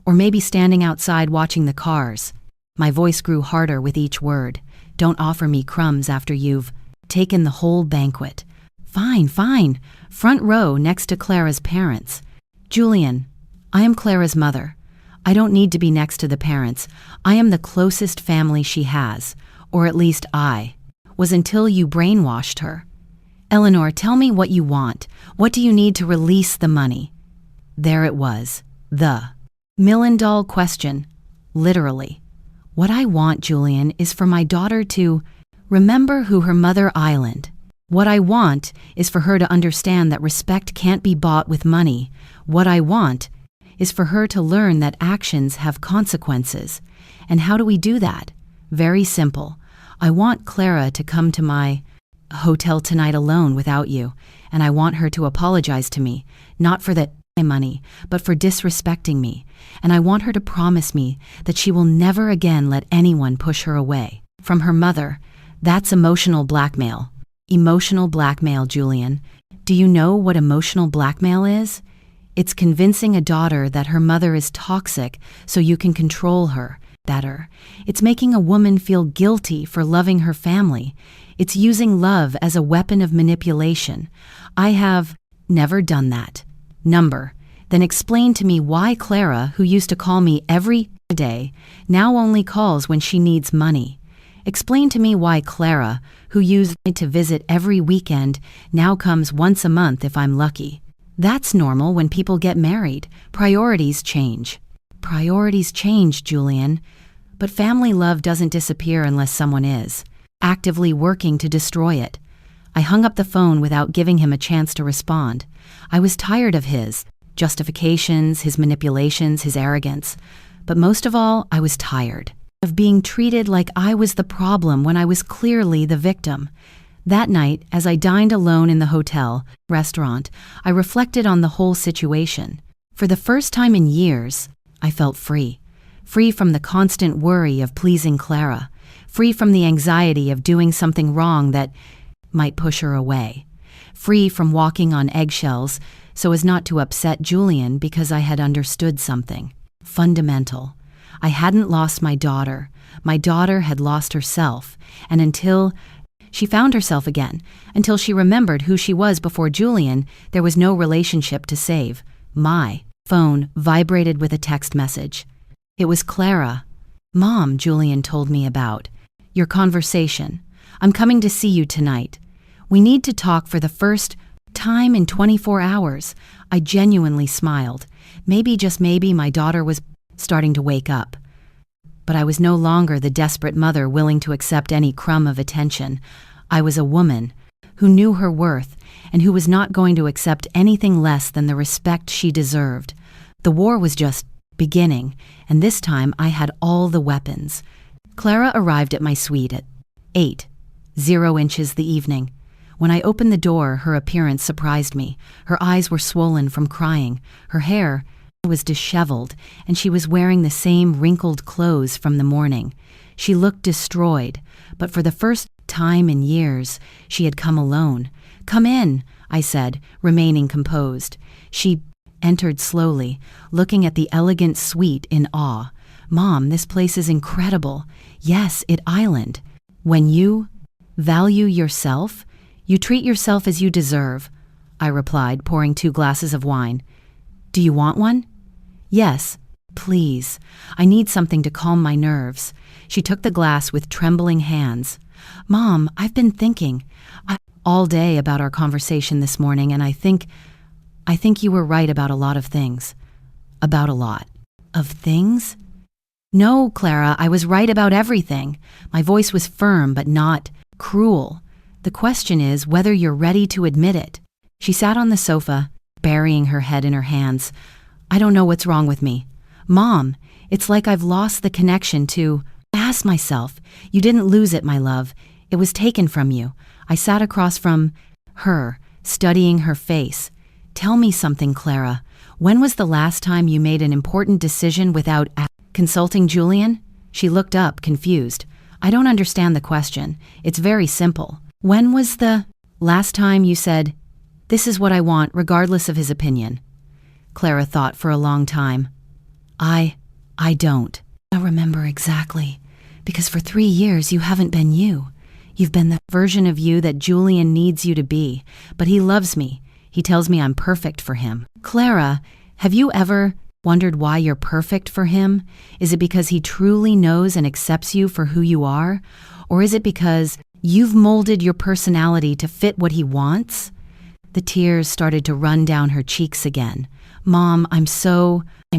or maybe standing outside watching the cars. My voice grew harder with each word. Don't offer me crumbs after you've taken the whole banquet. Fine, fine. Front row next to Clara's parents. Julian, I am Clara's mother. I don't need to be next to the parents. I am the closest family she has, or at least I was until you brainwashed her. Eleanor, tell me what you want. What do you need to release the money? There it was. The million-dollar question. Literally. What I want, Julian, is for my daughter to remember who her mother island. What I want is for her to understand that respect can't be bought with money. What I want is for her to learn that actions have consequences. And how do we do that? Very simple. I want Clara to come to my hotel tonight alone without you, and I want her to apologize to me, not for the money, but for disrespecting me. And I want her to promise me that she will never again let anyone push her away from her mother. That's emotional blackmail. Emotional blackmail, Julian. Do you know what emotional blackmail is? It's convincing a daughter that her mother is toxic so you can control her better. It's making a woman feel guilty for loving her family. It's using love as a weapon of manipulation. I have never done that. Then explain to me why Clara, who used to call me every day, now only calls when she needs money. Explain to me why Clara, who used to visit every weekend, now comes once a month if I'm lucky. That's normal when people get married. Priorities change. Priorities change, Julian. But family love doesn't disappear unless someone is actively working to destroy it. I hung up the phone without giving him a chance to respond. I was tired of his justifications, his manipulations, his arrogance. But most of all, I was tired of being treated like I was the problem when I was clearly the victim. That night, as I dined alone in the hotel restaurant, I reflected on the whole situation. For the first time in years, I felt free. Free from the constant worry of pleasing Clara. Free from the anxiety of doing something wrong that might push her away. Free from walking on eggshells so as not to upset Julian because I had understood something fundamental. I hadn't lost my daughter. My daughter had lost herself. And until she found herself again, until she remembered who she was before Julian, there was no relationship to save. My phone vibrated with a text message. It was Clara. Mom, Julian told me about. Your conversation. I'm coming to see you tonight. We need to talk for the first time in 24 hours. I genuinely smiled. Maybe, just maybe, my daughter was starting to wake up. But I was no longer the desperate mother willing to accept any crumb of attention. I was a woman who knew her worth and who was not going to accept anything less than the respect she deserved. The war was just beginning, and this time I had all the weapons. Clara arrived at my suite at 8:00 the evening. When I opened the door, her appearance surprised me. Her eyes were swollen from crying. Her hair was disheveled, and she was wearing the same wrinkled clothes from the morning. She looked destroyed, but for the first time in years, she had come alone. "Come in," I said, remaining composed. She entered slowly, looking at the elegant suite in awe. "Mom, this place is incredible." "Yes, it island. When you value yourself, you treat yourself as you deserve," I replied, pouring 2 glasses of wine. "Do you want one?" "Yes, please. I need something to calm my nerves." She took the glass with trembling hands. "Mom, I've been thinking all day about our conversation this morning, and I think you were right about a lot of things." "About a lot of things?" "No, Clara, I was right about everything." My voice was firm but not cruel. "The question is whether you're ready to admit it." She sat on the sofa, burying her head in her hands. "I don't know what's wrong with me. Mom, it's like I've lost the connection to myself." "You didn't lose it, my love. It was taken from you." I sat across from her, studying her face. "Tell me something, Clara. When was the last time you made an important decision without consulting Julian?" She looked up, confused. "I don't understand the question. It's very simple. When was the last time you said, 'This is what I want, regardless of his opinion'?" Clara thought for a long time. I don't remember exactly, because for 3 years you haven't been you. You've been the version of you that Julian needs you to be, but he loves me. He tells me I'm perfect for him." "Clara, have you ever wondered why you're perfect for him? Is it because he truly knows and accepts you for who you are? Or is it because you've molded your personality to fit what he wants?" The tears started to run down her cheeks again. "Mom, I'm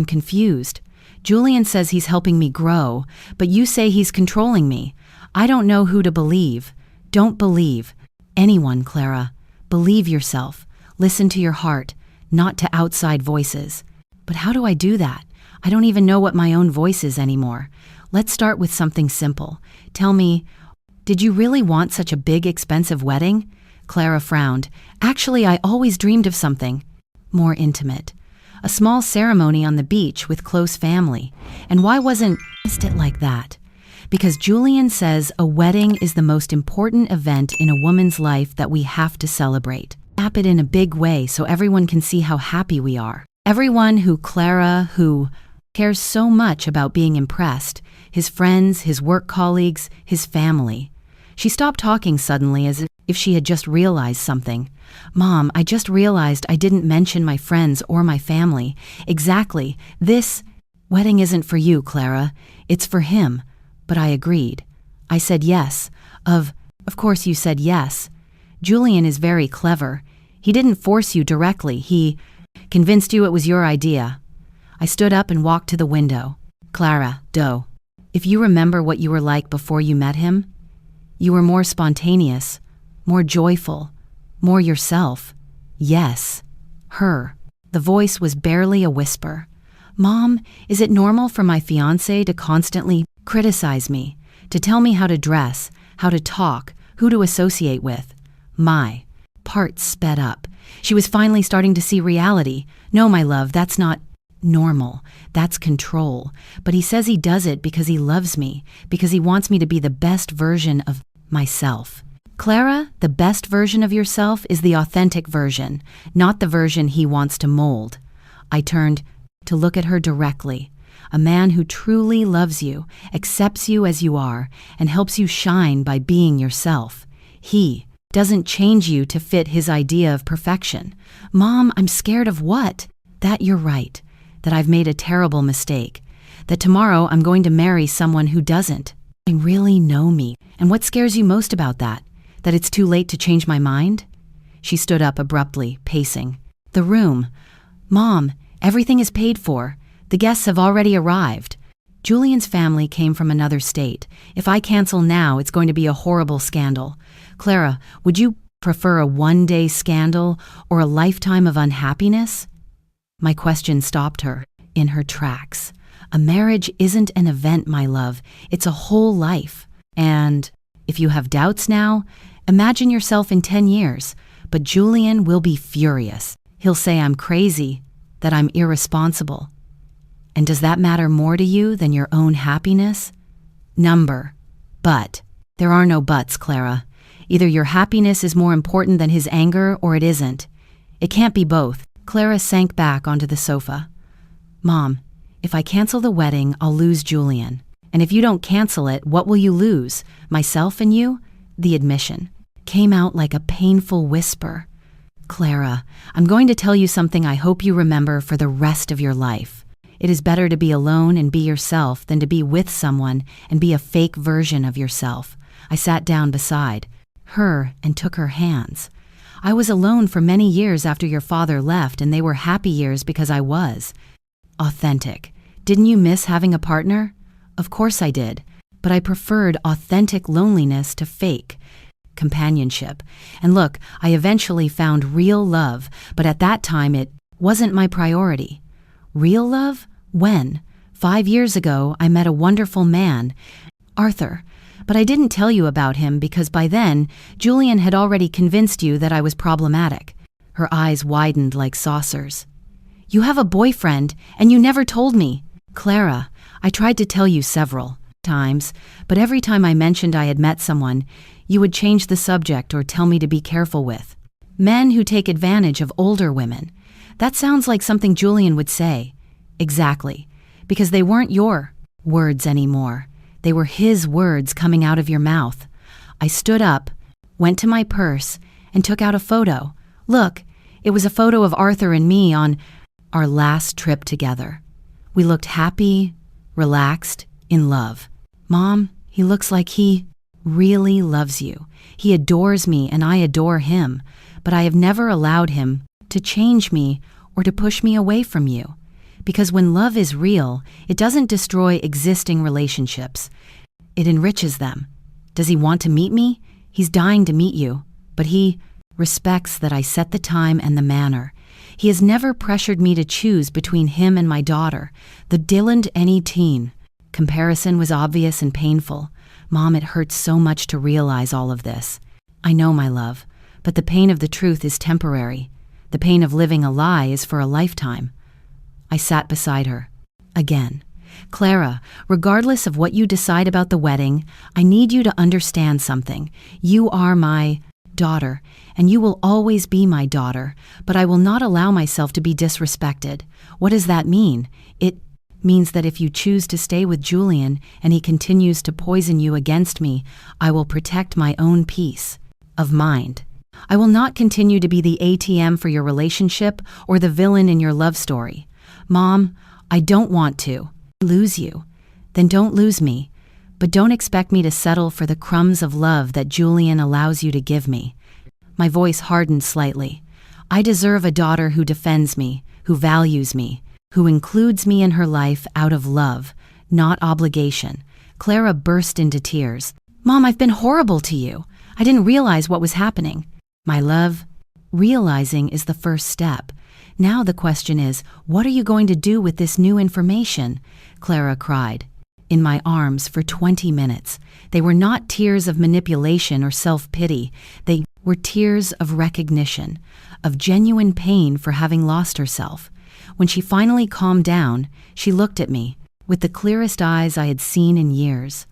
confused. Julian says he's helping me grow, but you say he's controlling me. I don't know who to believe." "Don't believe anyone, Clara. Believe yourself. Listen to your heart, not to outside voices." But how do I do that? I don't even know what my own voice is anymore. Let's start with something simple. Tell me, did you really want such a big, expensive wedding? Clara frowned. Actually, I always dreamed of something more intimate. A small ceremony on the beach with close family. And why wasn't it like that? Because Julian says a wedding is the most important event in a woman's life that we have to celebrate. Wrap it in a big way so everyone can see how happy we are. Everyone who cares so much about being impressed. His friends, his work colleagues, his family. She stopped talking suddenly as if she had just realized something. Mom, I just realized I didn't mention my friends or my family. Exactly. This wedding isn't for you, Clara. It's for him. But I agreed. I said yes. Of course you said yes. Julian is very clever. He didn't force you directly. He convinced you it was your idea. I stood up and walked to the window. Clara, if you remember what you were like before you met him, you were more spontaneous, more joyful, more yourself. Yes, her. The voice was barely a whisper. Mom, is it normal for my fiancé to constantly criticize me, to tell me how to dress, how to talk, who to associate with? My heart sped up. She was finally starting to see reality. No, my love, that's not normal. That's control. But he says he does it because he loves me, because he wants me to be the best version of myself. Clara, the best version of yourself is the authentic version, not the version he wants to mold. I turned to look at her directly. A man who truly loves you, accepts you as you are, and helps you shine by being yourself. He doesn't change you to fit his idea of perfection. Mom, I'm scared of what? That you're right. That I've made a terrible mistake. That tomorrow I'm going to marry someone who doesn't really know me. And what scares you most about that? That it's too late to change my mind? She stood up abruptly, pacing. The room. Mom, everything is paid for. The guests have already arrived. Julian's family came from another state. If I cancel now, it's going to be a horrible scandal. Clara, would you prefer a one-day scandal or a lifetime of unhappiness? My question stopped her in her tracks. A marriage isn't an event, my love. It's a whole life. And if you have doubts now, imagine yourself in 10 years. But Julian will be furious. He'll say I'm crazy, that I'm irresponsible. And does that matter more to you than your own happiness? But. There are no buts, Clara. Either your happiness is more important than his anger or it isn't. It can't be both. Clara sank back onto the sofa. Mom, if I cancel the wedding, I'll lose Julian. And if you don't cancel it, what will you lose? Myself and you? The admission came out like a painful whisper. Clara, I'm going to tell you something I hope you remember for the rest of your life. It is better to be alone and be yourself than to be with someone and be a fake version of yourself. I sat down beside her and took her hands. I was alone for many years after your father left, and they were happy years because I was authentic. Didn't you miss having a partner? Of course I did, but I preferred authentic loneliness to fake companionship. And look, I eventually found real love, but at that time it wasn't my priority. Real love? When? 5 years ago, I met a wonderful man, Arthur. But I didn't tell you about him because by then, Julian had already convinced you that I was problematic. Her eyes widened like saucers. You have a boyfriend, and you never told me. Clara, I tried to tell you several times, but every time I mentioned I had met someone, you would change the subject or tell me to be careful with. Men who take advantage of older women. That sounds like something Julian would say. Exactly, because they weren't your words anymore. They were his words coming out of your mouth. I stood up, went to my purse, and took out a photo. Look, it was a photo of Arthur and me on our last trip together. We looked happy, relaxed, in love. Mom, he looks like he really loves you. He adores me and I adore him, but I have never allowed him to change me or to push me away from you. Because when love is real, it doesn't destroy existing relationships. It enriches them. Does he want to meet me? He's dying to meet you, but he respects that I set the time and the manner. He has never pressured me to choose between him and my daughter, the Dylan any teen. Comparison was obvious and painful. Mom, it hurts so much to realize all of this. I know, my love, but the pain of the truth is temporary. The pain of living a lie is for a lifetime. I sat beside her. Again. Clara, regardless of what you decide about the wedding, I need you to understand something. You are my daughter, and you will always be my daughter, but I will not allow myself to be disrespected. What does that mean? It means that if you choose to stay with Julian and he continues to poison you against me, I will protect my own peace of mind. I will not continue to be the ATM for your relationship or the villain in your love story. Mom, I don't want to lose you. Then don't lose me. But don't expect me to settle for the crumbs of love that Julian allows you to give me. My voice hardened slightly. I deserve a daughter who defends me, who values me, who includes me in her life out of love, not obligation. Clara burst into tears. Mom, I've been horrible to you. I didn't realize what was happening. My love, realizing is the first step. Now the question is, what are you going to do with this new information? Clara cried. In my arms for 20 minutes. They were not tears of manipulation or self-pity. They were tears of recognition, of genuine pain for having lost herself. When she finally calmed down, she looked at me with the clearest eyes I had seen in years.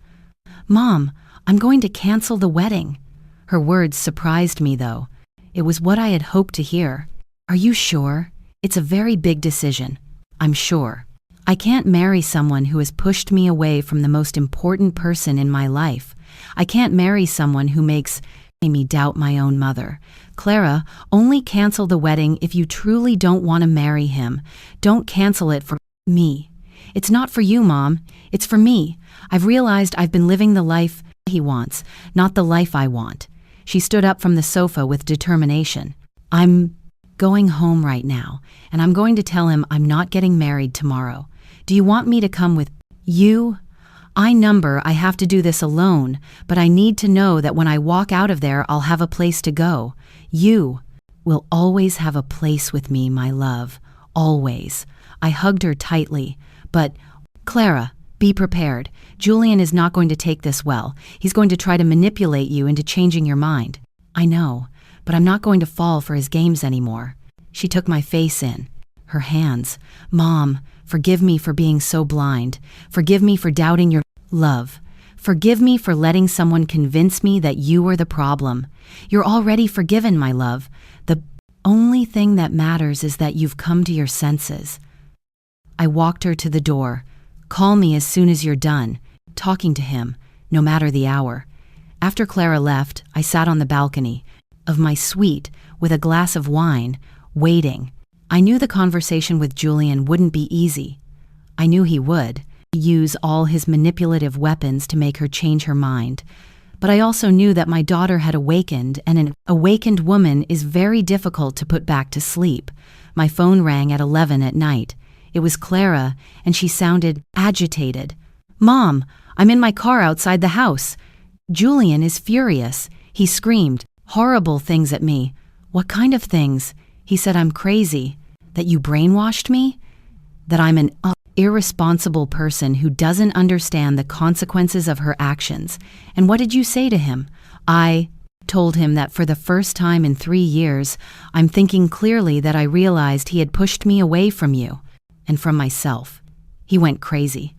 Mom, I'm going to cancel the wedding. Her words surprised me, though. It was what I had hoped to hear. Are you sure? It's a very big decision. I'm sure. I can't marry someone who has pushed me away from the most important person in my life. I can't marry someone who makes me doubt my own mother. Clara, only cancel the wedding if you truly don't want to marry him. Don't cancel it for me. It's not for you, Mom. It's for me. I've realized I've been living the life he wants, not the life I want. She stood up from the sofa with determination. I'm going home right now, and I'm going to tell him I'm not getting married tomorrow. Do you want me to come with you? I have to do this alone, but I need to know that when I walk out of there, I'll have a place to go. You will always have a place with me, my love. Always. I hugged her tightly. But, Clara, be prepared. Julian is not going to take this well. He's going to try to manipulate you into changing your mind. I know, but I'm not going to fall for his games anymore. She took my face in. Her hands. Mom, forgive me for being so blind. Forgive me for doubting your love. Forgive me for letting someone convince me that you were the problem. You're already forgiven, my love. The only thing that matters is that you've come to your senses. I walked her to the door. Call me as soon as you're done talking to him, no matter the hour. After Clara left, I sat on the balcony of my suite with a glass of wine, waiting. I knew the conversation with Julian wouldn't be easy. I knew he would use all his manipulative weapons to make her change her mind. But I also knew that my daughter had awakened, and an awakened woman is very difficult to put back to sleep. My phone rang at 11 at night. It was Clara, and she sounded agitated. Mom, I'm in my car outside the house. Julian is furious. He screamed horrible things at me. What kind of things? He said I'm crazy. That you brainwashed me? That I'm an irresponsible person who doesn't understand the consequences of her actions. And what did you say to him? I told him that for the first time in 3 years, I'm thinking clearly that I realized he had pushed me away from you and from myself. He went crazy.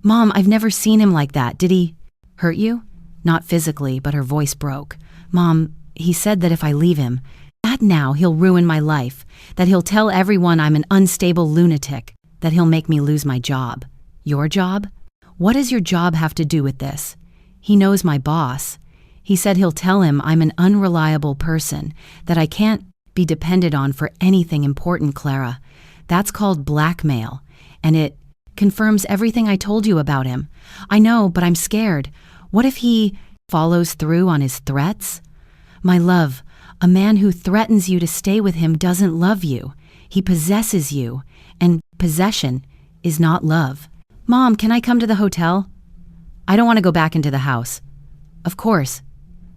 Mom, I've never seen him like that. Did he hurt you? Not physically, but her voice broke. Mom, he said that if I leave him, that now he'll ruin my life, that he'll tell everyone I'm an unstable lunatic, that he'll make me lose my job. Your job? What does your job have to do with this? He knows my boss. He said he'll tell him I'm an unreliable person, that I can't be depended on for anything important, Clara. That's called blackmail, and it confirms everything I told you about him. I know, but I'm scared. What if he follows through on his threats? My love, a man who threatens you to stay with him doesn't love you. He possesses you, and possession is not love. Mom, can I come to the hotel? I don't want to go back into the house. Of course.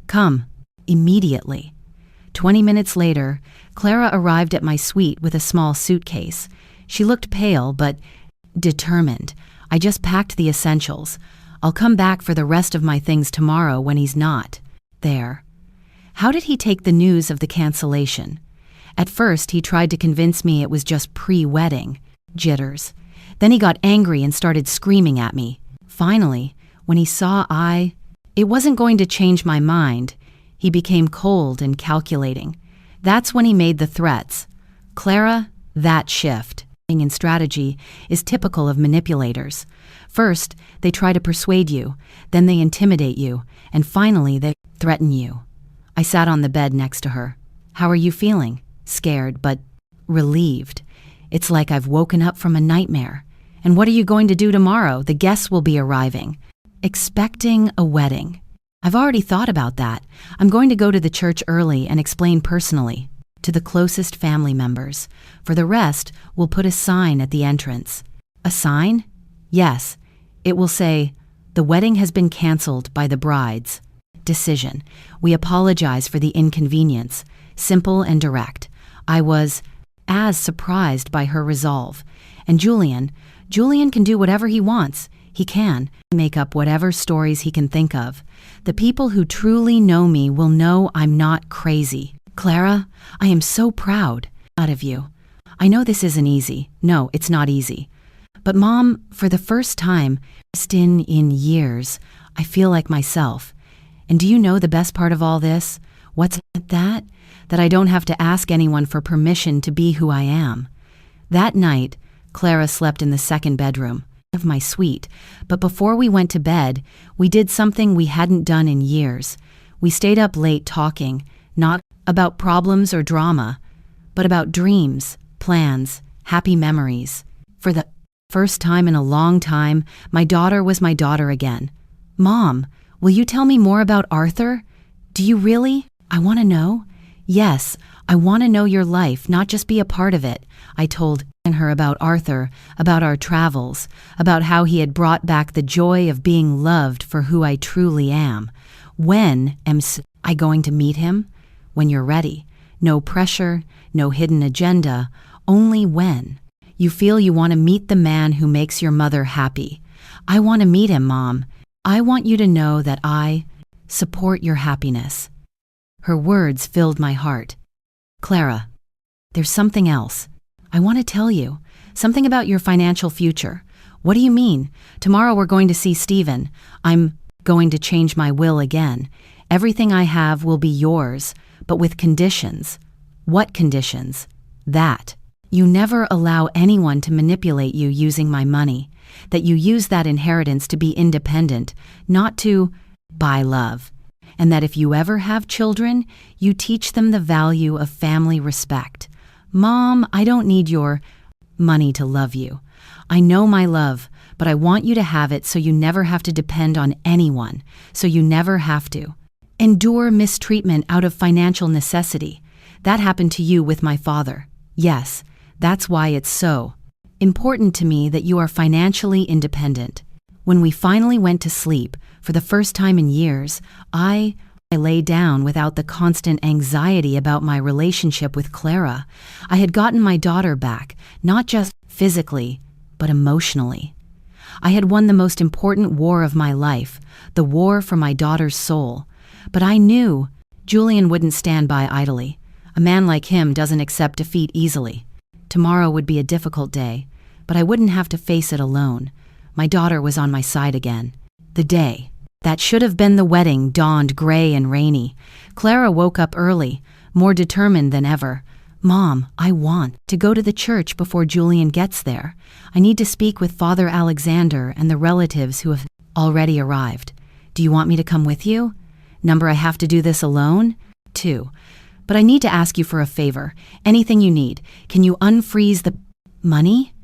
Come. Immediately. 20 minutes later, Clara arrived at my suite with a small suitcase. She looked pale, but determined. I just packed the essentials. I'll come back for the rest of my things tomorrow when he's not there. How did he take the news of the cancellation? At first, he tried to convince me it was just pre-wedding jitters. Then he got angry and started screaming at me. Finally, when he saw it wasn't going to change my mind, he became cold and calculating. That's when he made the threats. Clara, that shift in strategy is typical of manipulators. First, they try to persuade you, then they intimidate you, and finally they threaten you. I sat on the bed next to her. How are you feeling? Scared, but relieved. It's like I've woken up from a nightmare. And what are you going to do tomorrow? The guests will be arriving. Expecting a wedding. I've already thought about that. I'm going to go to the church early and explain personally to the closest family members. For the rest, we'll put a sign at the entrance. A sign? Yes. It will say, "The wedding has been canceled by the bride's decision. We apologize for the inconvenience." Simple and direct. I was as surprised by her resolve. And Julian can do whatever he wants. He can make up whatever stories he can think of. The people who truly know me will know I'm not crazy. Clara, I am so proud of you. I know this isn't easy. No, it's not easy. But Mom, for the first time in years, I feel like myself. And do you know the best part of all this? What's that? That I don't have to ask anyone for permission to be who I am. That night, Clara slept in the second bedroom of my suite, but before we went to bed, we did something we hadn't done in years. We stayed up late talking, not about problems or drama, but about dreams, plans, happy memories. For the first time in a long time, my daughter was my daughter again. Mom, will you tell me more about Arthur? Do you really? I want to know. Yes, I want to know your life, not just be a part of it. I told her about Arthur, about our travels, about how he had brought back the joy of being loved for who I truly am. When am I going to meet him? When you're ready. No pressure, no hidden agenda, only when. You feel you want to meet the man who makes your mother happy. I want to meet him, Mom. I want you to know that I support your happiness. Her words filled my heart. Clara, there's something else. I want to tell you. Something about your financial future. What do you mean? Tomorrow we're going to see Stephen. I'm going to change my will again. Everything I have will be yours, but with conditions. What conditions? That you never allow anyone to manipulate you using my money. That you use that inheritance to be independent, not to buy love. And that if you ever have children, you teach them the value of family respect. Mom, I don't need your money to love you. I know my love, but I want you to have it so you never have to depend on anyone, so you never have to endure mistreatment out of financial necessity. That happened to you with my father. Yes, that's why it's so important to me that you are financially independent. When we finally went to sleep, for the first time in years, I lay down without the constant anxiety about my relationship with Clara. I had gotten my daughter back, not just physically, but emotionally. I had won the most important war of my life, the war for my daughter's soul. But I knew Julian wouldn't stand by idly. A man like him doesn't accept defeat easily. Tomorrow would be a difficult day, but I wouldn't have to face it alone. My daughter was on my side again. The day that should have been the wedding dawned gray and rainy. Clara woke up early, more determined than ever. Mom, I want to go to the church before Julian gets there. I need to speak with Father Alexander and the relatives who have already arrived. Do you want me to come with you? Number, I have to do this alone? 2. But I need to ask you for a favor. Anything you need. Can you unfreeze the money?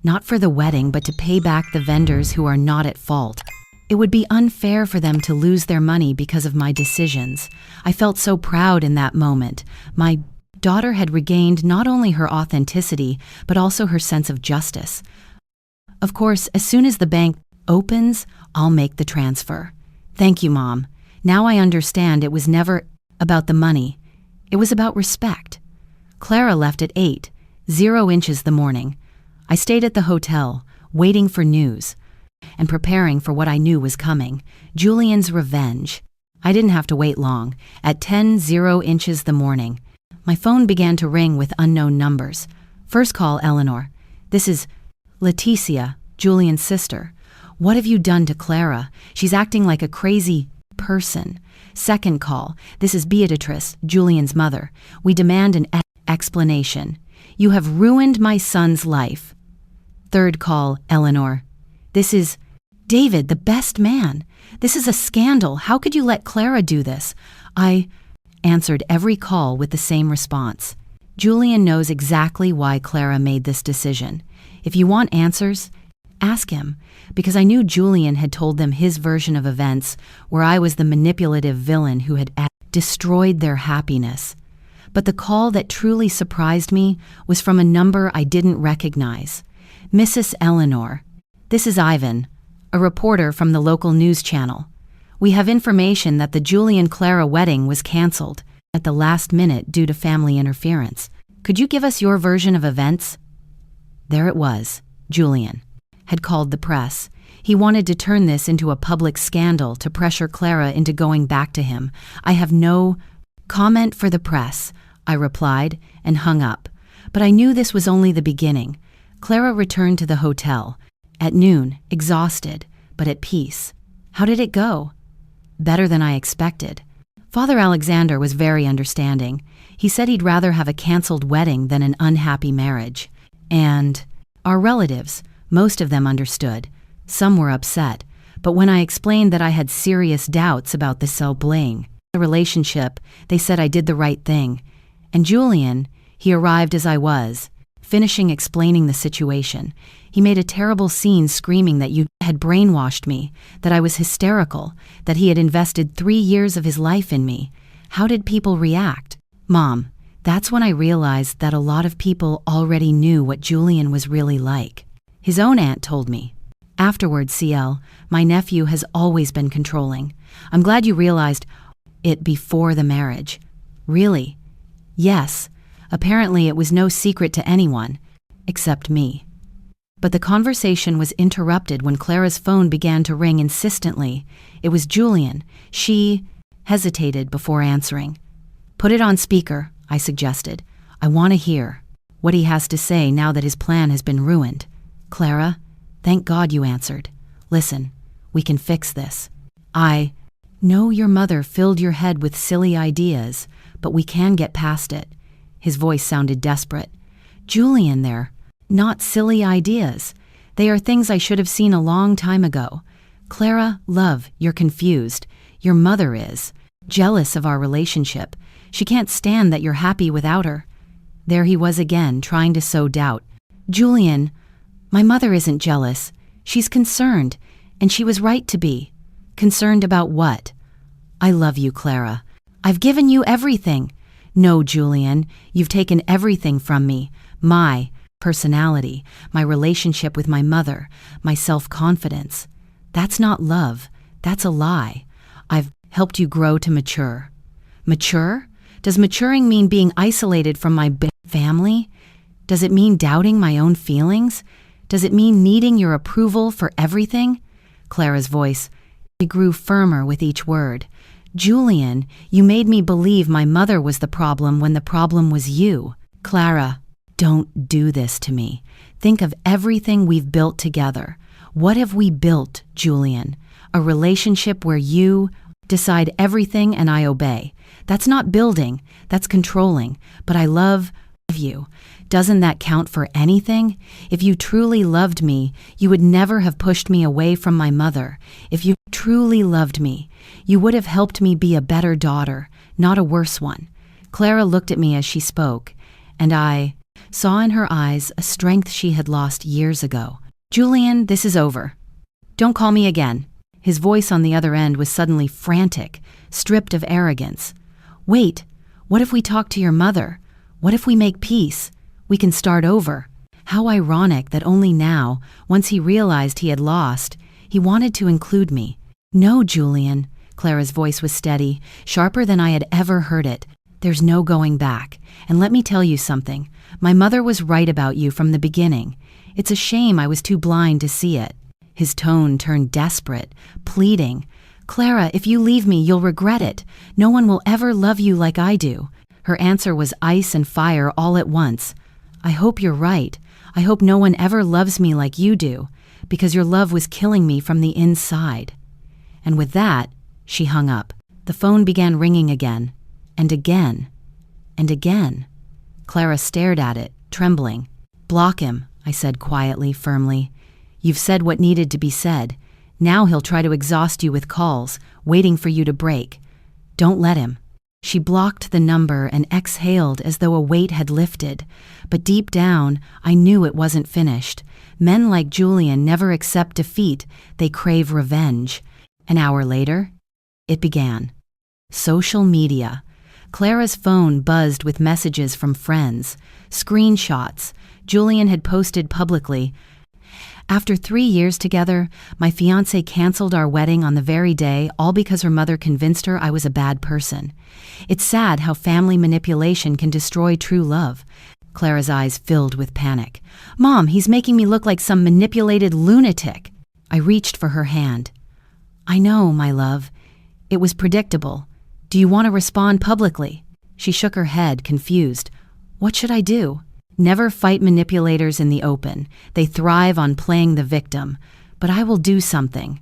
Not for the wedding, but to pay back the vendors who are not at fault. It would be unfair for them to lose their money because of my decisions. I felt so proud in that moment. My daughter had regained not only her authenticity, but also her sense of justice. Of course, as soon as the bank opens, I'll make the transfer. Thank you, Mom. Now I understand it was never about the money. It was about respect. Clara left at 8:00 the morning. I stayed at the hotel, waiting for news, and preparing for what I knew was coming, Julian's revenge. I didn't have to wait long. At 10:00 the morning, my phone began to ring with unknown numbers. First call, Eleanor. This is Leticia, Julian's sister. What have you done to Clara? She's acting like a crazy person. Second call. This is Beatrice, Julian's mother. We demand an explanation. You have ruined my son's life. Third call, Eleanor. This is David, the best man. This is a scandal. How could you let Clara do this? I answered every call with the same response. Julian knows exactly why Clara made this decision. If you want answers, ask him, because I knew Julian had told them his version of events, where I was the manipulative villain who had destroyed their happiness. But the call that truly surprised me was from a number I didn't recognize. Mrs. Eleanor. This is Ivan, a reporter from the local news channel. We have information that the Julian-Clara wedding was canceled at the last minute due to family interference. Could you give us your version of events? There it was. Julian had called the press. He wanted to turn this into a public scandal to pressure Clara into going back to him. I have no comment for the press, I replied and hung up. But I knew this was only the beginning. Clara returned to the hotel at noon, exhausted, but at peace. How did it go? Better than I expected. Father Alexander was very understanding. He said he'd rather have a canceled wedding than an unhappy marriage. And our relatives, most of them understood. Some were upset. But when I explained that I had serious doubts about the relationship, they said I did the right thing. And Julian, he arrived as I was, finishing explaining the situation. He made a terrible scene screaming that you had brainwashed me, that I was hysterical, that he had invested 3 years of his life in me. How did people react? Mom, that's when I realized that a lot of people already knew what Julian was really like. His own aunt told me. Afterwards, CL, my nephew has always been controlling. I'm glad you realized it before the marriage. Really? Yes. Apparently it was no secret to anyone, except me. But the conversation was interrupted when Clara's phone began to ring insistently. It was Julian. She hesitated before answering. Put it on speaker, I suggested. I want to hear what he has to say now that his plan has been ruined. Clara, thank God you answered. Listen, we can fix this. I know your mother filled your head with silly ideas, but we can get past it. His voice sounded desperate. Julian, they're not silly ideas. They are things I should have seen a long time ago. Clara, love, you're confused. Your mother is jealous of our relationship. She can't stand that you're happy without her. There he was again, trying to sow doubt. Julian, my mother isn't jealous. She's concerned, and she was right to be. Concerned about what? I love you, Clara. I've given you everything. No, Julian, you've taken everything from me. My personality, my relationship with my mother, my self-confidence. That's not love. That's a lie. I've helped you grow to mature. Mature? Does maturing mean being isolated from my family? Does it mean doubting my own feelings? Does it mean needing your approval for everything? Clara's voice grew firmer with each word. Julian, you made me believe my mother was the problem when the problem was you. Clara, don't do this to me. Think of everything we've built together. What have we built, Julian? A relationship where you decide everything and I obey. That's not building, that's controlling. But I love you. Doesn't that count for anything? If you truly loved me, you would never have pushed me away from my mother. If you truly loved me, you would have helped me be a better daughter, not a worse one. Clara looked at me as she spoke, and I saw in her eyes a strength she had lost years ago. Julian, this is over. Don't call me again. His voice on the other end was suddenly frantic, stripped of arrogance. Wait, what if we talk to your mother? What if we make peace? We can start over. How ironic that only now, once he realized he had lost, he wanted to include me. No, Julian. Clara's voice was steady, sharper than I had ever heard it. There's no going back. And let me tell you something. My mother was right about you from the beginning. It's a shame I was too blind to see it." His tone turned desperate, pleading. "Clara, if you leave me, you'll regret it. No one will ever love you like I do." Her answer was ice and fire all at once. "I hope you're right. I hope no one ever loves me like you do, because your love was killing me from the inside." And with that, she hung up. The phone began ringing again, and again, and again. Clara stared at it, trembling. "Block him," I said quietly, firmly. "You've said what needed to be said. Now he'll try to exhaust you with calls, waiting for you to break. Don't let him." She blocked the number and exhaled as though a weight had lifted. But deep down, I knew it wasn't finished. Men like Julian never accept defeat, they crave revenge. An hour later, it began. Social media. Clara's phone buzzed with messages from friends, screenshots Julian had posted publicly. "After 3 years together, my fiancé canceled our wedding on the very day, all because her mother convinced her I was a bad person. It's sad how family manipulation can destroy true love." Clara's eyes filled with panic. "Mom, he's making me look like some manipulated lunatic." I reached for her hand. "I know, my love. It was predictable. Do you want to respond publicly?" She shook her head, confused. "What should I do?" Never fight manipulators in the open. They thrive on playing the victim. But I will do something.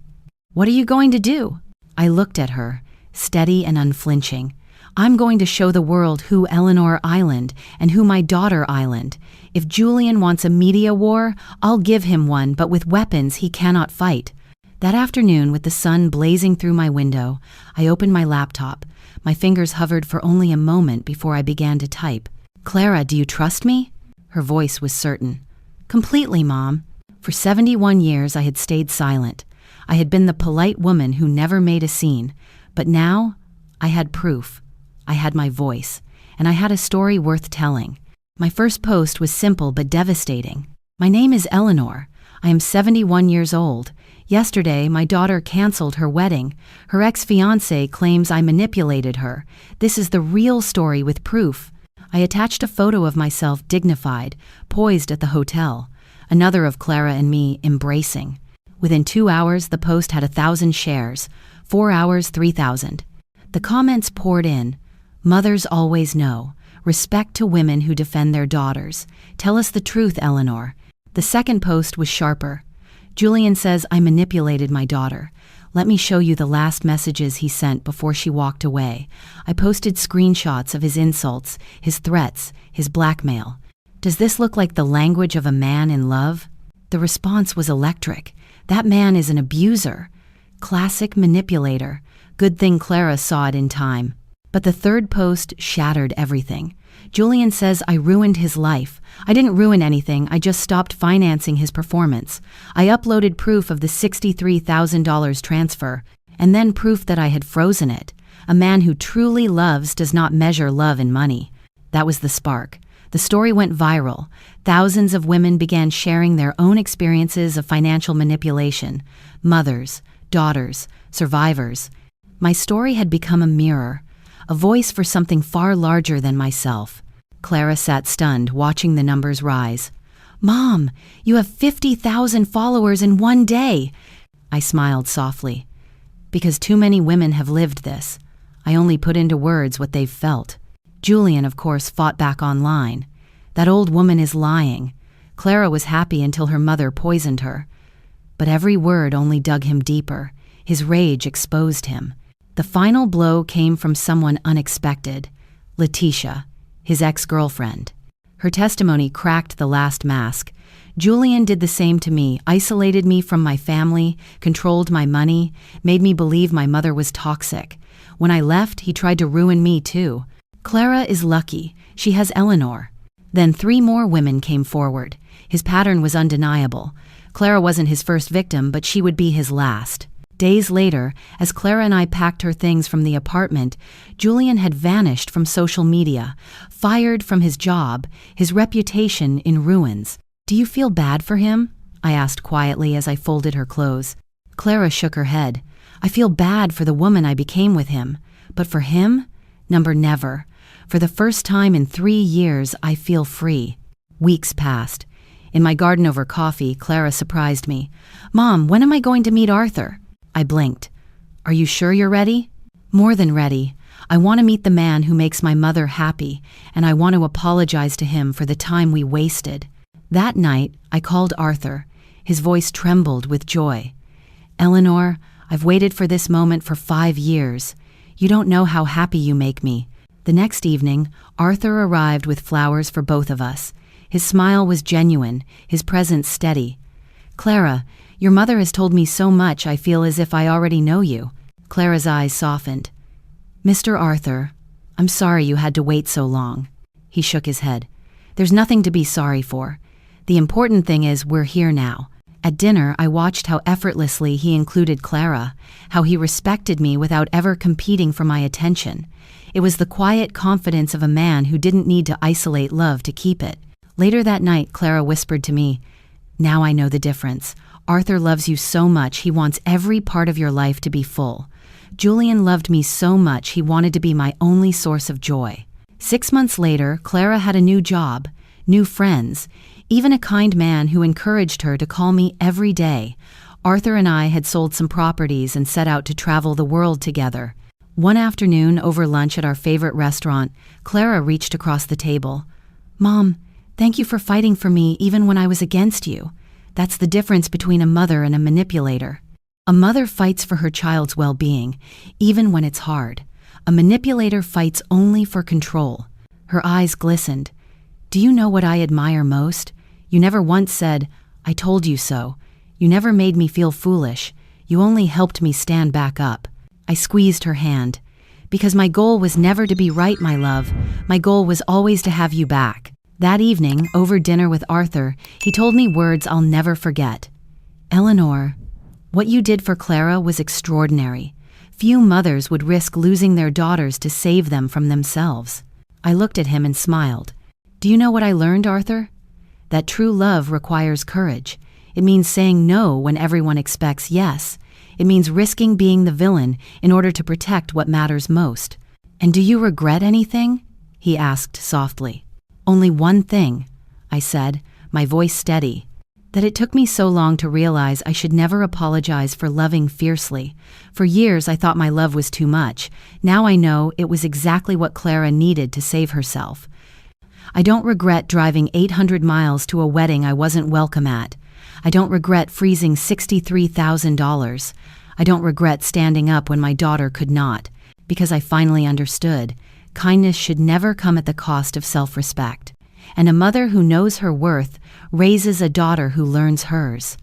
"What are you going to do?" I looked at her, steady and unflinching. "I'm going to show the world who Eleanor Island and who my daughter Island. If Julian wants a media war, I'll give him one, but with weapons he cannot fight." That afternoon, with the sun blazing through my window, I opened my laptop. My fingers hovered for only a moment before I began to type. "Clara, do you trust me?" Her voice was certain. "Completely, Mom." For 71 years I had stayed silent. I had been the polite woman who never made a scene. But now, I had proof. I had my voice. And I had a story worth telling. My first post was simple but devastating. "My name is Eleanor. I am 71 years old. Yesterday, my daughter canceled her wedding. Her ex-fiancé claims I manipulated her. This is the real story with proof." I attached a photo of myself dignified, poised at the hotel. Another of Clara and me embracing. Within 2 hours, the post had 1,000 shares. 4 hours, 3,000. The comments poured in. "Mothers always know. Respect to women who defend their daughters. Tell us the truth, Eleanor." The second post was sharper. "Julian says I manipulated my daughter. Let me show you the last messages he sent before she walked away." I posted screenshots of his insults, his threats, his blackmail. "Does this look like the language of a man in love?" The response was electric. "That man is an abuser. Classic manipulator." Good thing Clara saw it in time. But the third post shattered everything. "Julian says I ruined his life. I didn't ruin anything, I just stopped financing his performance. I uploaded proof of the $63,000 transfer, and then proof that I had frozen it. A man who truly loves does not measure love in money." That was the spark. The story went viral. Thousands of women began sharing their own experiences of financial manipulation. Mothers, daughters, survivors. My story had become a mirror. A voice for something far larger than myself. Clara sat stunned, watching the numbers rise. "Mom, you have 50,000 followers in one day." I smiled softly. "Because too many women have lived this. I only put into words what they've felt." Julian, of course, fought back online. "That old woman is lying. Clara was happy until her mother poisoned her." But every word only dug him deeper. His rage exposed him. The final blow came from someone unexpected. Letitia, his ex-girlfriend. Her testimony cracked the last mask. "Julian did the same to me, isolated me from my family, controlled my money, made me believe my mother was toxic. When I left, he tried to ruin me too. Clara is lucky. She has Eleanor." Then 3 more women came forward. His pattern was undeniable. Clara wasn't his first victim, but she would be his last. Days later, as Clara and I packed her things from the apartment, Julian had vanished from social media, fired from his job, his reputation in ruins. "Do you feel bad for him?" I asked quietly as I folded her clothes. Clara shook her head. "I feel bad for the woman I became with him. But for him? Never. For the first time in 3 years, I feel free. Weeks passed. In my garden over coffee, Clara surprised me. "Mom, when am I going to meet Arthur?" I blinked. "Are you sure you're ready?" "More than ready. I want to meet the man who makes my mother happy, and I want to apologize to him for the time we wasted." That night, I called Arthur. His voice trembled with joy. "Eleanor, I've waited for this moment for 5 years. You don't know how happy you make me." The next evening, Arthur arrived with flowers for both of us. His smile was genuine, his presence steady. "Clara, your mother has told me so much I feel as if I already know you." Clara's eyes softened. "Mr. Arthur, I'm sorry you had to wait so long." He shook his head. "There's nothing to be sorry for. The important thing is we're here now." At dinner, I watched how effortlessly he included Clara, how he respected me without ever competing for my attention. It was the quiet confidence of a man who didn't need to isolate love to keep it. Later that night, Clara whispered to me, "Now I know the difference. Arthur loves you so much he wants every part of your life to be full. Julian loved me so much he wanted to be my only source of joy." 6 months later, Clara had a new job, new friends, even a kind man who encouraged her to call me every day. Arthur and I had sold some properties and set out to travel the world together. One afternoon, over lunch at our favorite restaurant, Clara reached across the table. "Mom, thank you for fighting for me even when I was against you. That's the difference between a mother and a manipulator. A mother fights for her child's well-being, even when it's hard. A manipulator fights only for control." Her eyes glistened. "Do you know what I admire most? You never once said, 'I told you so.' You never made me feel foolish. You only helped me stand back up." I squeezed her hand. "Because my goal was never to be right, my love. My goal was always to have you back." That evening, over dinner with Arthur, he told me words I'll never forget. "Eleanor, what you did for Clara was extraordinary. Few mothers would risk losing their daughters to save them from themselves." I looked at him and smiled. "Do you know what I learned, Arthur? That true love requires courage. It means saying no when everyone expects yes. It means risking being the villain in order to protect what matters most." "And do you regret anything?" he asked softly. "Only one thing," I said, my voice steady. "That it took me so long to realize I should never apologize for loving fiercely. For years I thought my love was too much. Now I know it was exactly what Clara needed to save herself. I don't regret driving 800 miles to a wedding I wasn't welcome at. I don't regret freezing $63,000. I don't regret standing up when my daughter could not, because I finally understood. Kindness should never come at the cost of self-respect. And a mother who knows her worth raises a daughter who learns hers."